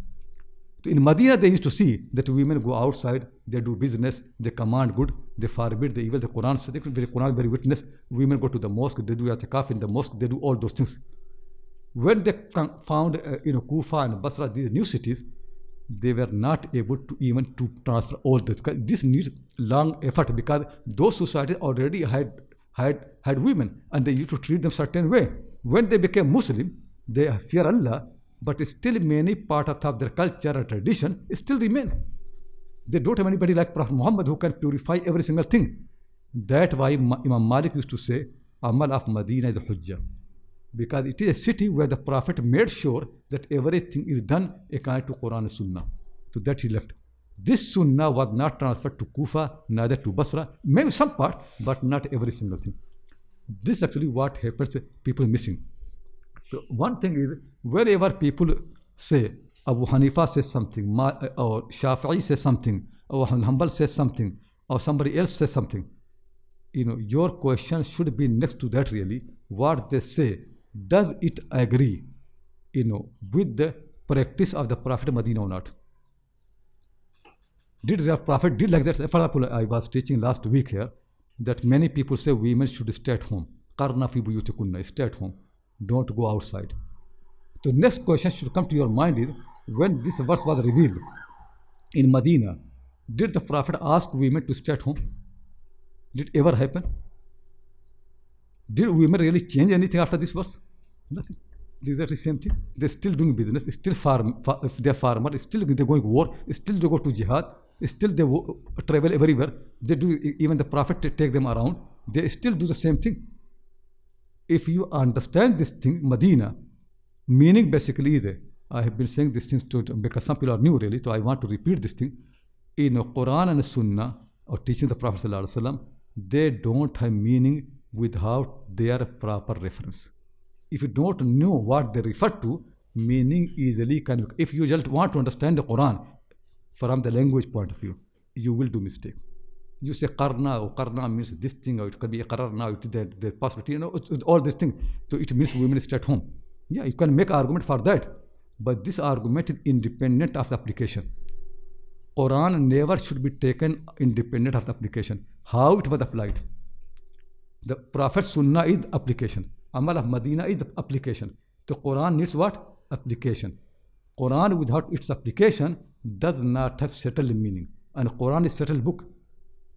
[SPEAKER 1] So in Medina, they used to see that women go outside, they do business, they command good, they forbid the evil. The Quran says, the Quran very witness, women go to the mosque, they do i'tikaf in the mosque, they do all those things. When they found Kufa and Basra, these new cities, they were not able to even to transfer all this. This needs long effort because those societies already had women and they used to treat them certain way. When they became Muslim, they fear Allah, but still many part of their culture and tradition still remain. They don't have anybody like Prophet Muhammad who can purify every single thing. That's why Imam Malik used to say, Amal of Medina is Hujjah. Because it is a city where the Prophet made sure that everything is done according to Quran and Sunnah. So that he left. This Sunnah was not transferred to Kufa, neither to Basra, maybe some part, but not every single thing. This is actually what happens, people missing. So one thing is, wherever people say, Abu Hanifa says something, or Shafi'i says something, or Hanbal says something, or somebody else says something, your question should be next to that really. What they say, does it agree, with the practice of the Prophet Medina or not? Did the Prophet did like that? For example, I was teaching last week here that many people say women should stay at home. Qarna fi buyutikunna, stay at home. Don't go outside. The next question should come to your mind is, when this verse was revealed in Medina, did the Prophet ask women to stay at home? Did it ever happen? Did women really change anything after this verse? Nothing. Exactly the same thing. They're still doing business, still if they're farmers, still they're going to war, still they go to jihad, still they travel everywhere. They do, even the Prophet take them around. They still do the same thing. If you understand this thing, Medina, meaning basically is, I have been saying these things because some people are new really, so I want to repeat this thing. In Quran and Sunnah, or teaching the Prophet ﷺ, they don't have meaning without their proper reference. If you don't know what they refer to, meaning easily can. If you just want to understand the Quran from the language point of view, you will do mistake. You say qarna, or qarna means this thing, or it can be qarna, it is the possibility, it's all this thing. So it means women stay at home. Yeah, you can make argument for that, but this argument is independent of the application. Quran never should be taken independent of the application. How it was applied? The Prophet Sunnah is the application. Amal of Medina is the application. The Quran needs what? Application. Quran without its application does not have settled meaning. And Quran is settled book.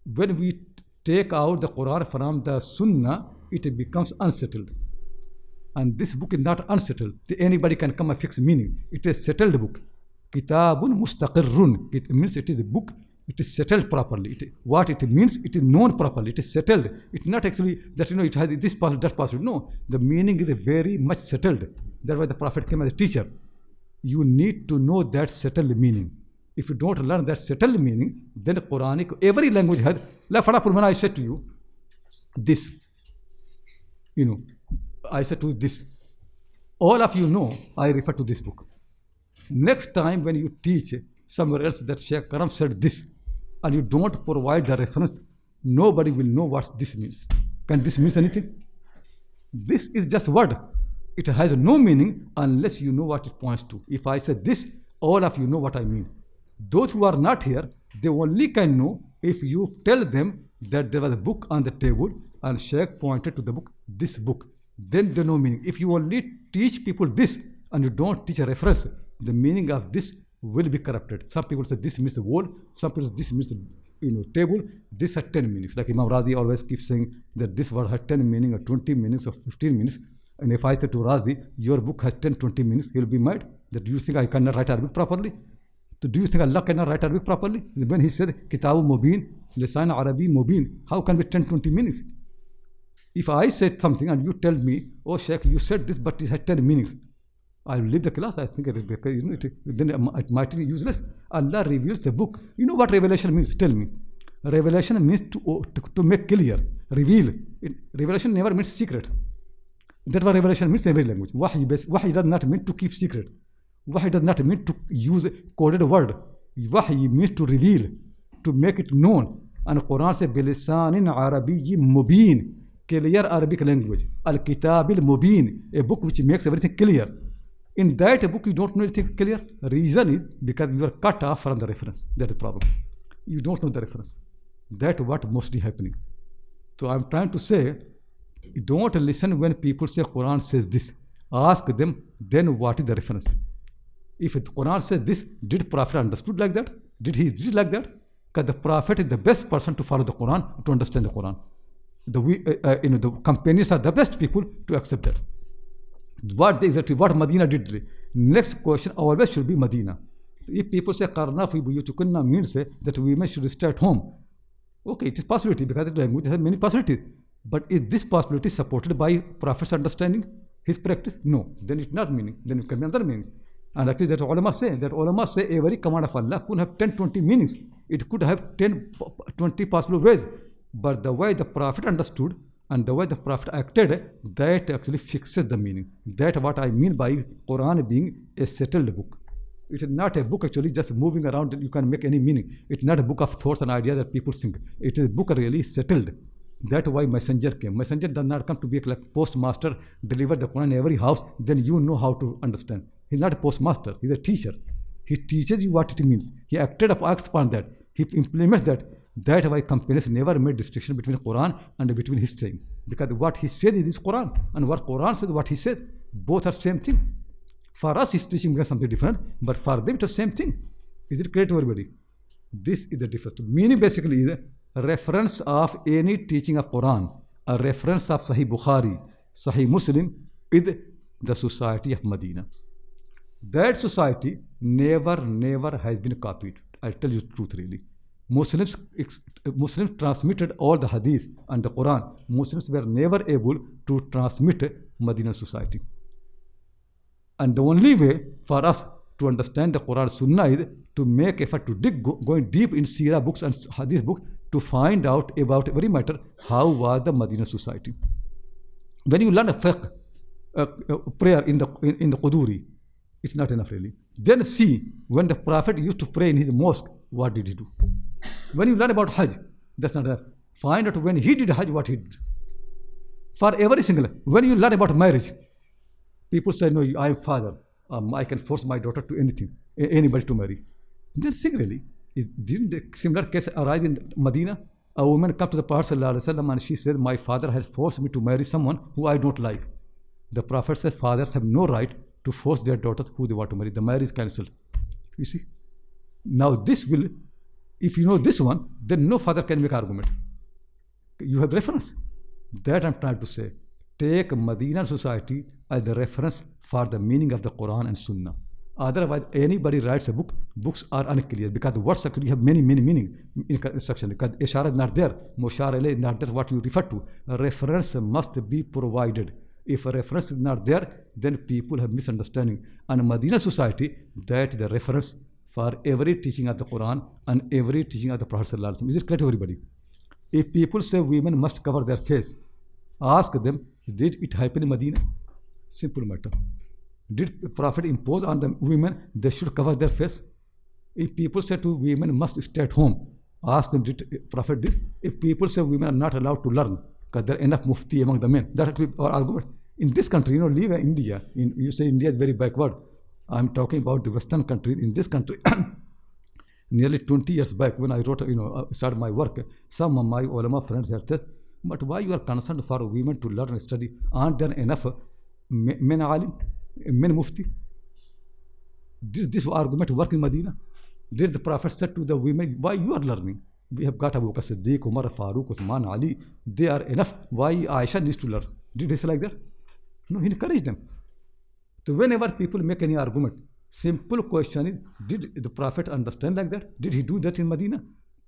[SPEAKER 1] When we take out the Quran from the Sunnah, it becomes unsettled. And this book is not unsettled. Anybody can come and fix meaning. It is a settled book. Kitabun mustaqirrun. It means it is a book. It is settled properly. What it means, it is known properly. It is settled. It's not actually that it has this possible, that possible. No, the meaning is very much settled. That's why the Prophet came as a teacher. You need to know that settled meaning. If you don't learn that settled meaning, then Quranic, every language has. Like for example, when I said to you, this, I said to you this. All of you know I refer to this book. Next time when you teach somewhere else that Shaykh Akram said this, and you don't provide the reference, nobody will know what this means. Can this mean anything? This is just word. It has no meaning unless you know what it points to. If I say this, all of you know what I mean. Those who are not here, they only can know if you tell them that there was a book on the table and Shaykh pointed to the book, this book. Then they know meaning. If you only teach people this and you don't teach a reference, the meaning of this will be corrupted. Some people say this means the wall, some people say this means table. This has 10 meanings. Like Imam Razi always keeps saying that this word has 10 meanings or 20 meanings or 15 meanings. And if I say to Razi, your book has 10, 20 meanings, he'll be mad. That do you think I cannot write Arabic properly? So do you think Allah cannot write Arabic properly? When he said, Kitabu Mubin, Lisan Arabi Mubin, how can be 10, 20 meanings? If I said something and you tell me, oh Shaykh, you said this, but it had 10 meanings, I will leave the class. I think then it might be useless. Allah reveals the book. You know what revelation means? Tell me. Revelation means to make clear, reveal. Revelation never means secret. That's what revelation means in every language. Wahy does not mean to keep secret. Wahy does not mean to use a coded word. Wahy means to reveal, to make it known. And Quran says, Bilisanin Arabiyyin Mubin, clear Arabic language. Al-Kitab al-Mubin, a book which makes everything clear. In that book, you don't know anything clear. Reason is because you are cut off from the reference. That's the problem. You don't know the reference. That's what mostly happening. So I'm trying to say, don't listen when people say Quran says this. Ask them, then what is the reference? If the Quran says this, did Prophet understood like that? Did he like that? Because the Prophet is the best person to follow the Quran, to understand the Quran. The companions are the best people to accept that. What Medina did. Next question always should be Medina. If people say Qarna fi buyutikunna means that women should stay at home. Okay, it is possibility because the language has many possibilities. But is this possibility supported by Prophet's understanding, his practice? No. Then it's not meaning. Then it can be another meaning. And actually that ulama say every command of Allah could have 10, 20 meanings. It could have 10, 20 possible ways. But the way the Prophet understood and the way the Prophet acted, that actually fixes the meaning. That's what I mean by Quran being a settled book. It is not a book actually just moving around and you can make any meaning. It's not a book of thoughts and ideas that people think. It is a book really settled. That's why messenger came. Messenger does not come to be like postmaster, deliver the Quran in every house, then you know how to understand. He's not a postmaster, he's a teacher. He teaches you what it means. He acts upon that. He implements that. That's why companions never made distinction between Quran and between his saying. Because what he said is Quran, and what Quran said, what he said, both are same thing. For us, his teaching becomes something different, but for them, it's the same thing. Is it clear to everybody? This is the difference. Meaning basically is a reference of any teaching of Quran, a reference of Sahih Bukhari, Sahih Muslim, is the society of Medina. That society never has been copied. I'll tell you the truth really. Muslims transmitted all the hadith and the Quran. Muslims were never able to transmit Medina society. And the only way for us to understand the Quran Sunnah is to make effort to going deep in Sirah books and Hadith books to find out about every matter how was the Medina society. When you learn a fiqh, prayer in the Quduri, it's not enough really. Then see when the Prophet used to pray in his mosque, what did he do? When you learn about Hajj, that's not enough. Find out when he did Hajj, what he did. For every single, when you learn about marriage, people say, no, I am father. I can force my daughter to anybody to marry. Then think really, didn't the similar case arise in Medina? A woman come to the Prophet ﷺ and she said, my father has forced me to marry someone who I don't like. The Prophet said, fathers have no right to force their daughters who they want to marry. The marriage is cancelled. You see? Now this will, if you know this one, then no father can make argument. You have reference. That I'm trying to say. Take Medina society as the reference for the meaning of the Quran and Sunnah. Otherwise, anybody writes a book, books are unclear because the words actually have many meaning in instruction. Because ishara is not there, mushara is not there, what you refer to. A reference must be provided. If a reference is not there, then people have misunderstanding. And Medina society, that the reference for every teaching of the Quran and every teaching of the Prophet ﷺ. Is it clear to everybody? If people say women must cover their face, ask them, did it happen in Medina? Simple matter. Did the Prophet impose on the women they should cover their face? If people say to women must stay at home, ask them, did the Prophet did? If people say women are not allowed to learn because there are enough mufti among the men, that will be our argument. In this country, leave India. You say India is very backward. I'm talking about the Western countries. In this country, nearly 20 years back when I wrote, started my work, some of my ulama friends had said, but why you are concerned for women to learn and study? Aren't there enough men alim, men mufti? Did this argument work in Medina? Did the Prophet say to the women, why you are learning? We have got Abu Bakr Siddiq, Umar, Farooq, Uthman, Ali. They are enough. Why Aisha needs to learn? Did he say like that? No, he encouraged them. So whenever people make any argument, simple question is, did the Prophet understand like that? Did he do that in Medina?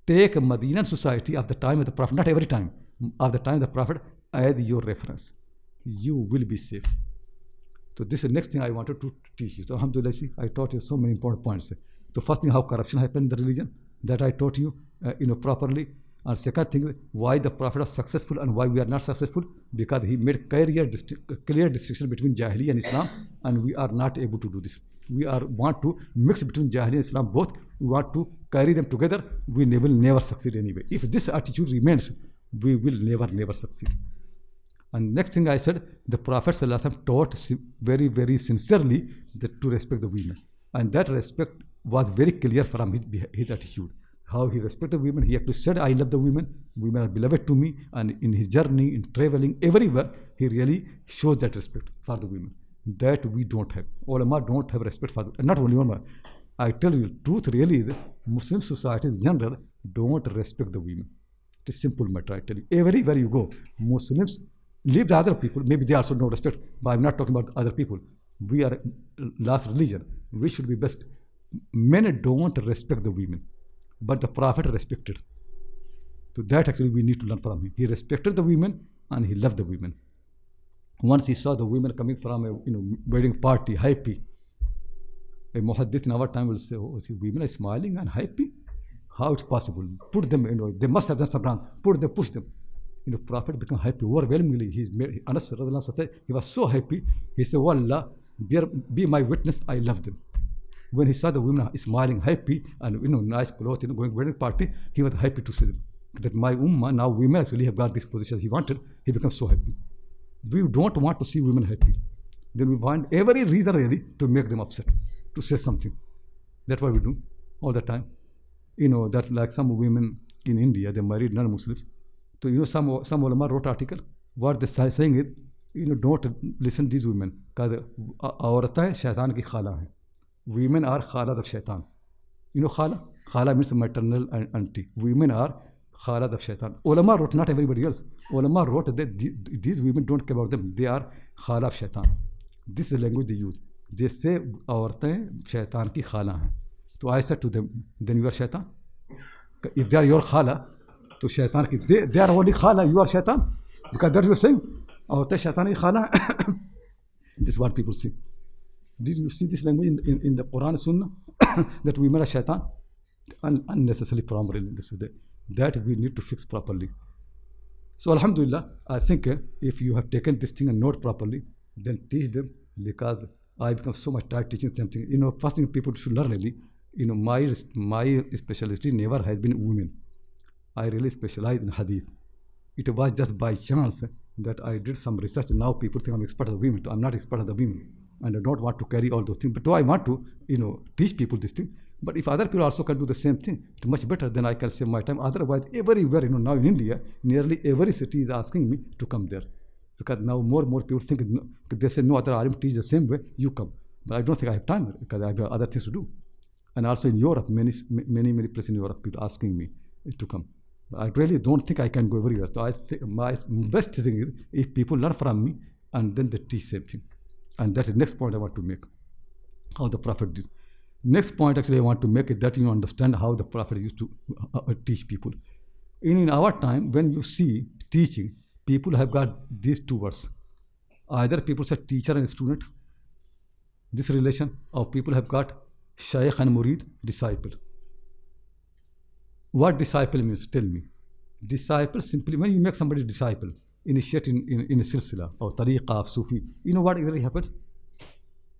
[SPEAKER 1] Take a Medinan society of the time of the Prophet, not every time, of the time of the Prophet, add your reference. You will be safe. So this is the next thing I wanted to teach you. So alhamdulillah, I taught you so many important points. The first thing, how corruption happened in the religion, that I taught you, properly. And second thing, why the Prophet was successful and why we are not successful, because he made clear distinction between Jahiliyyah and Islam, and we are not able to do this. We want to mix between Jahiliyyah and Islam both. We want to carry them together. We will never succeed anyway. If this attitude remains, we will never succeed. And next thing I said, the Prophet ﷺ taught very, very sincerely to respect the women. And that respect was very clear from his attitude. How he respected women. He actually said, I love the women. Women are beloved to me. And in his journey, in traveling, everywhere, he really shows that respect for the women. That we don't have. Ulama don't have respect for not only ulama. I tell you, truth really is, Muslim society in general don't respect the women. It's a simple matter, I tell you. Everywhere you go, Muslims leave the other people. Maybe they also don't respect, but I'm not talking about other people. We are last religion. We should be best. Men don't respect the women, but the Prophet respected. So that actually we need to learn from him. He respected the women and he loved the women. Once he saw the women coming from a wedding party, happy. A muhaddith in our time will say, oh, see, women are smiling and happy. How it's possible? Put them, they must have done something wrong. Put them, push them. Prophet became happy overwhelmingly. Anas said, he was so happy. He said, Wallah, be my witness, I love them. When he saw the women smiling, happy, and nice clothes, going wedding party, he was happy to see them. That my ummah, now women actually have got this position he wanted. He becomes so happy. We don't want to see women happy. Then we find every reason really to make them upset, to say something. That's what we do all the time. That's like some women in India, they married non-Muslims. So some ulama wrote article. What they're saying is, don't listen to these women. Because auratain shaitan ki khala hai. Women are khala of shaitan. Khala? Khala means maternal auntie. Women are khala of shaitan. Ulama wrote, not everybody else. Ulama wrote that these women don't care about them. They are khala of shaitan. This is the language they use. They say auratain shaitan ki khala hai. So I said to them, then you are shaitan. If they are your khala, so shaitan ki, they are only khala, you are shaitan. Because that's what you're saying. Auratain shaitan ki khala. This is what people say. Did you see this language in the Quran and Sunnah? That women are shaitan? Unnecessarily primary. That we need to fix properly. So alhamdulillah, I think if you have taken this thing and note properly, then teach them, because I become so much tired teaching something. First thing people should learn really, my specialty never has been women. I really specialize in hadith. It was just by chance that I did some research. Now people think I'm expert of the women. So I'm not expert of the women. And I don't want to carry all those things. But though I want to, teach people this thing. But if other people also can do the same thing, it's much better, then I can save my time. Otherwise, everywhere, now in India, nearly every city is asking me to come there. Because now more and more people think, they say, no other alim teach the same way, you come. But I don't think I have time because I have other things to do. And also in Europe, many places in Europe, people asking me to come. But I really don't think I can go everywhere. So I think my best thing is if people learn from me and then they teach same thing. And that's the next point I want to make. how the Prophet did. Next point actually I want to make it that you understand how the Prophet used to teach people. In our time, when you see teaching, people have got these two words. Either people say teacher and student, this relation, or people have got Shaykh and Murid, disciple. What disciple means? Tell me. Disciple simply, when you make somebody disciple, initiate in a silsila or tariqah of Sufi, you know what really happens?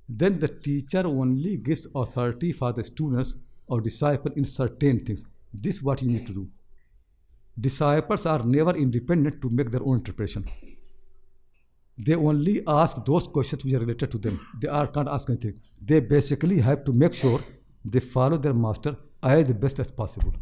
[SPEAKER 1] Then the teacher only gives authority for the students or disciple in certain things. This is what you need to do. Disciples are never independent to make their own interpretation. They only ask those questions which are related to them. They can't ask anything. They basically have to make sure they follow their master as best as possible.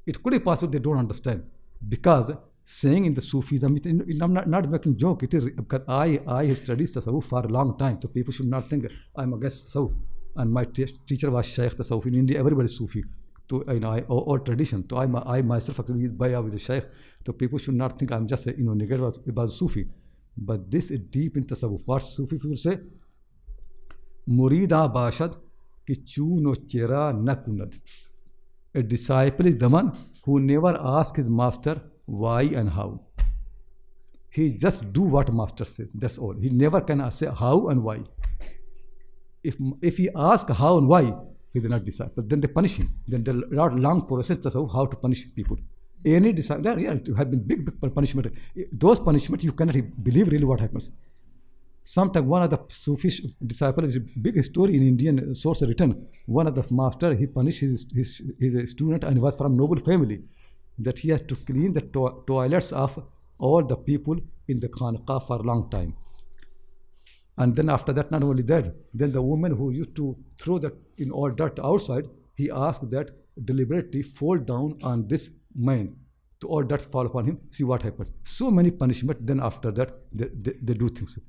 [SPEAKER 1] It could be possible they don't understand, because saying in the Sufism, I'm not making joke. It is because I have studied Tasawwuf for a long time, so people should not think I'm against Tasawwuf. And my teacher was Shaykh Tasawwuf. In India, everybody is Sufi. So, or tradition. So I myself actually Baya with a Shaykh. So people should not think I'm just negative about Sufi. But this is deep in Tasawwuf. What Sufi people say? Murida bashad ki chuno chera na kunad. A disciple is the one who never asks his master why and how. He just do what master says. That's all. He never can say how and why. If he asks how and why, he is not disciple. Then they punish him. Then there are long processes of how to punish people. Any disciple, yeah, it have been big punishment. Those punishments you cannot believe really what happens. Sometimes one of the Sufi disciples, is a big story in Indian source written. One of the master, he punished his student, and he was from noble family, that he has to clean the toilets of all the people in the Khanqah for a long time. And then after that, not only that, then the woman who used to throw that in all dirt outside, he asked that deliberately fall down on this man, to all dirt fall upon him, see what happens. So many punishment, then after that, they do things.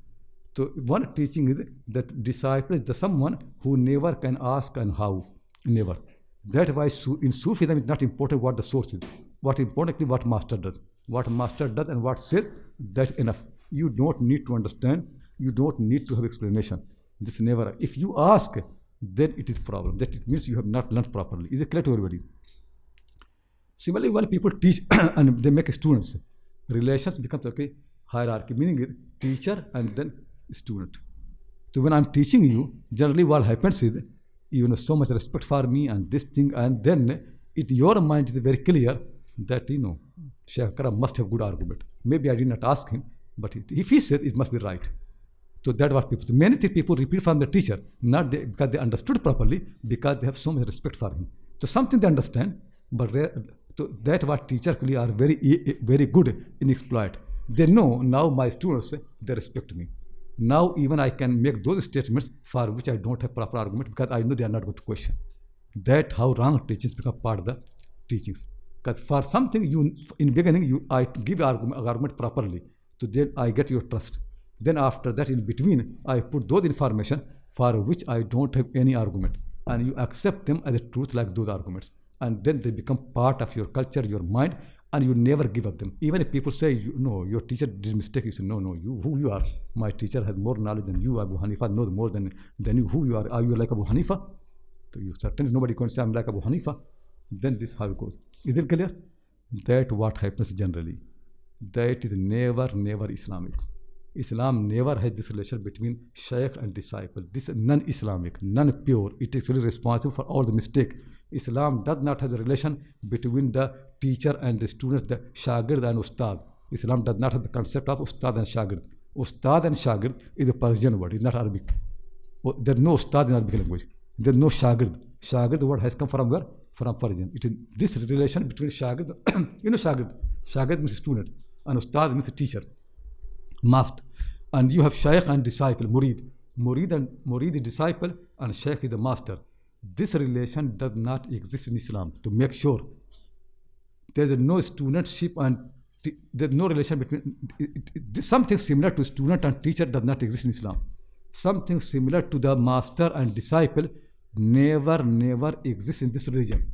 [SPEAKER 1] So one teaching is that disciple is the someone who never can ask and how, never. That's why in Sufism it's not important what the source is. What importantly what master does. What master does and what said, that's enough. You don't need to understand. You don't need to have explanation. This never. If you ask, then it is problem. That it means you have not learned properly. Is it clear to everybody? Similarly, when people teach and they make students, relations becomes hierarchy, meaning teacher and then student. So when I'm teaching you, generally what happens is, so much respect for me and this thing, and then your mind is very clear that Shaykh Akram must have good argument. Maybe I did not ask him, but if he said, it must be right. So that's what people. Many things people repeat from the teacher, not because they understood properly, because they have so much respect for him. So something they understand, but so that's what teachers are very good in exploit. They know now my students, they respect me. Now even I can make those statements for which I don't have proper argument, because I know they are not going to question. That's how wrong teachings become part of the teachings. Because for something in beginning I give argument properly, so then I get your trust. Then after that, in between, I put those information for which I don't have any argument, and you accept them as a truth like those arguments, and then they become part of your culture, your mind, and you never give up them. Even if people say, no, your teacher did mistake, you say, no, who you are. My teacher has more knowledge than you. Abu Hanifa knows more than you. Who you are? Are you like Abu Hanifa? So you certainly, nobody can say I'm like Abu Hanifa. Then this is how it goes. Is it clear? That's what happens generally. That is never Islamic. Islam never has this relation between Shaykh and disciple. This is non-Islamic, non-pure. It is really responsible for all the mistake. Islam does not have the relation between the teacher and the students, the Shagird and Ustad. Islam does not have the concept of Ustad and Shagird. Ustad and Shagird is a Persian word, it's not Arabic. There is no Ustad in Arabic language. There is no Shagird. Shagird word has come from where? From Persian. It is this relation between Shagird, Shagird. Shagird means student, and Ustad means teacher, master. And you have Shaykh and disciple, Murid. Murid is disciple, and Shaykh is the master. This relation does not exist in Islam. To make sure there is no studentship and there is no relation between something similar to student and teacher does not exist in Islam. Something similar to the master and disciple never exists in this religion.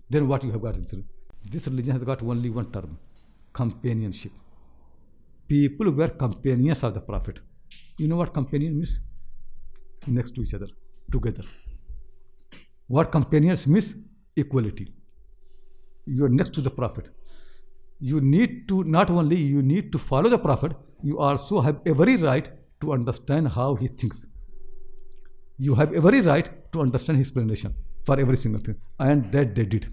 [SPEAKER 1] Then what you have got in this religion has got only one term: companionship. People were companions of the Prophet. You know what companion means? Next to each other. together. What companions means? Equality. You are next to the Prophet. You need to, not only you need to follow the Prophet, you also have every right to understand how he thinks. You have every right to understand his explanation for every single thing. And that they did.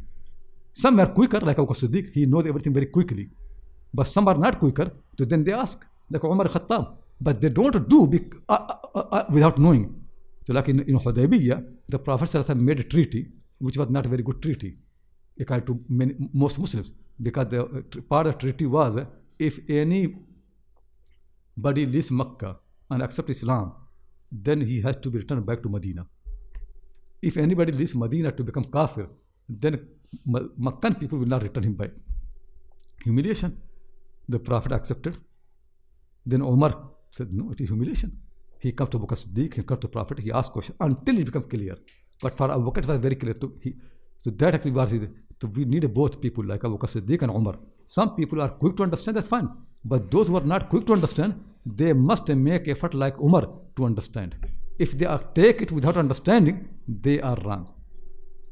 [SPEAKER 1] Some are quicker, like Abu Bakr Siddiq, he knows everything very quickly. But some are not quicker, so then they ask, like Umar Khattab. But they don't do without knowing. So like in Hudaybiyah, the Prophet ﷺ made a treaty, which was not a very good treaty, according to most Muslims. Because the part of the treaty was, if anybody leaves Makkah and accepts Islam, then he has to be returned back to Medina. If anybody leaves Medina to become kafir, then Meccan people will not return him back. Humiliation. The Prophet accepted. Then Umar said, no, it is humiliation. He comes to Abu Bakr Siddiq, he comes to the Prophet, he asks questions until it becomes clear. But for Abu Bakr it was very clear. So that actually was it. So we need both people like Abu Bakr Siddiq and Umar. Some people are quick to understand, that's fine. But those who are not quick to understand, they must make effort like Umar to understand. If they take it without understanding, they are wrong.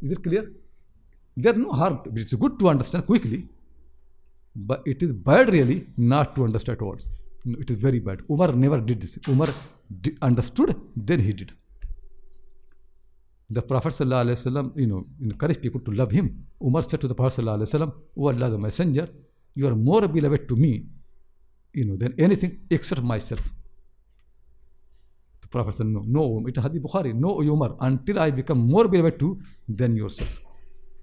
[SPEAKER 1] Is it clear? There is no harm. It's good to understand quickly, but it is bad really not to understand at all. No, it is very bad. Umar never did this. Umar understood, then he did. The Prophet ﷺ, encouraged people to love him. Umar said to the Prophet ﷺ, "O Allah, the Messenger, you are more beloved to me, than anything except myself." The Prophet said, no, it is Hadith Bukhari, no, Umar, until I become more beloved to you than yourself.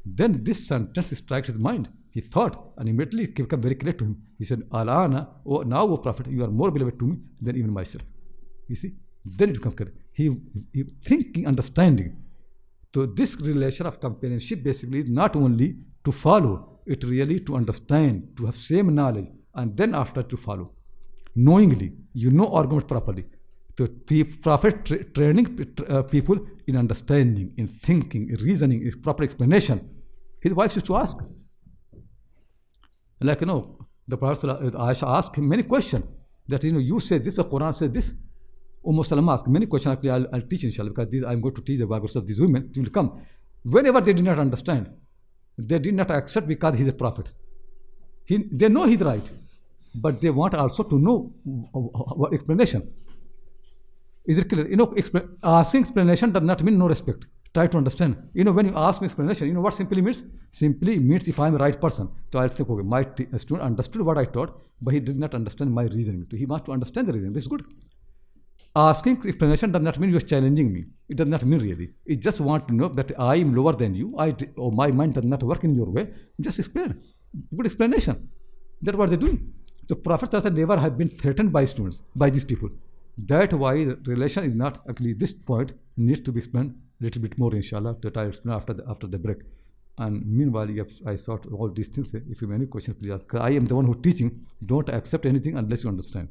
[SPEAKER 1] Then this sentence struck his mind. He thought, and immediately it became very clear to him. He said, Al-ana, now, O Prophet, you are more beloved to me than even myself. You see? Then it becomes clear. He thinking, understanding. So this relation of companionship basically is not only to follow, it really to understand, to have same knowledge, and then after to follow. Knowingly, argument properly. So Prophet training people in understanding, in thinking, in reasoning, in proper explanation. His wife used to ask. Like, the Prophet Aisha asked him many questions. That, you say this, the Quran says this. Salama asked many questions. Actually, I'll teach inshallah, because I'm going to teach the biography of these women. It will come. Whenever they did not understand, they did not accept because he's a prophet. They know he's right, but they want also to know what explanation. Is it clear? Asking explanation does not mean no respect. Try to understand. When you ask me explanation, what simply means? Simply means if I'm a right person. So I'll think, okay, my student understood what I taught, but he did not understand my reasoning. So he wants to understand the reasoning. This is good. Asking explanation does not mean you're challenging me. It does not mean really. It just want to know that I am lower than you. Or my mind does not work in your way. Just explain. Good explanation. That's what they're doing. The Prophet never have been threatened by students, by these people. That's why the relation is not actually this point needs to be explained a little bit more, inshallah, that I'll explain after the break. And meanwhile, I sort all these things. If you have any questions, please ask. I am the one who's teaching. Don't accept anything unless you understand.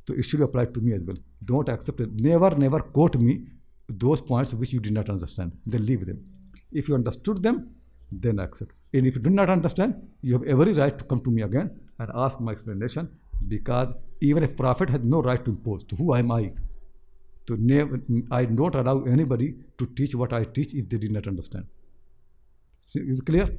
[SPEAKER 1] So it should apply to me as well. Don't accept it. Never quote me those points which you did not understand. Then leave them. If you understood them, then accept. And if you do not understand, you have every right to come to me again and ask my explanation, because even a prophet has no right to impose. So who am I? I don't allow anybody to teach what I teach if they did not understand. Is it clear?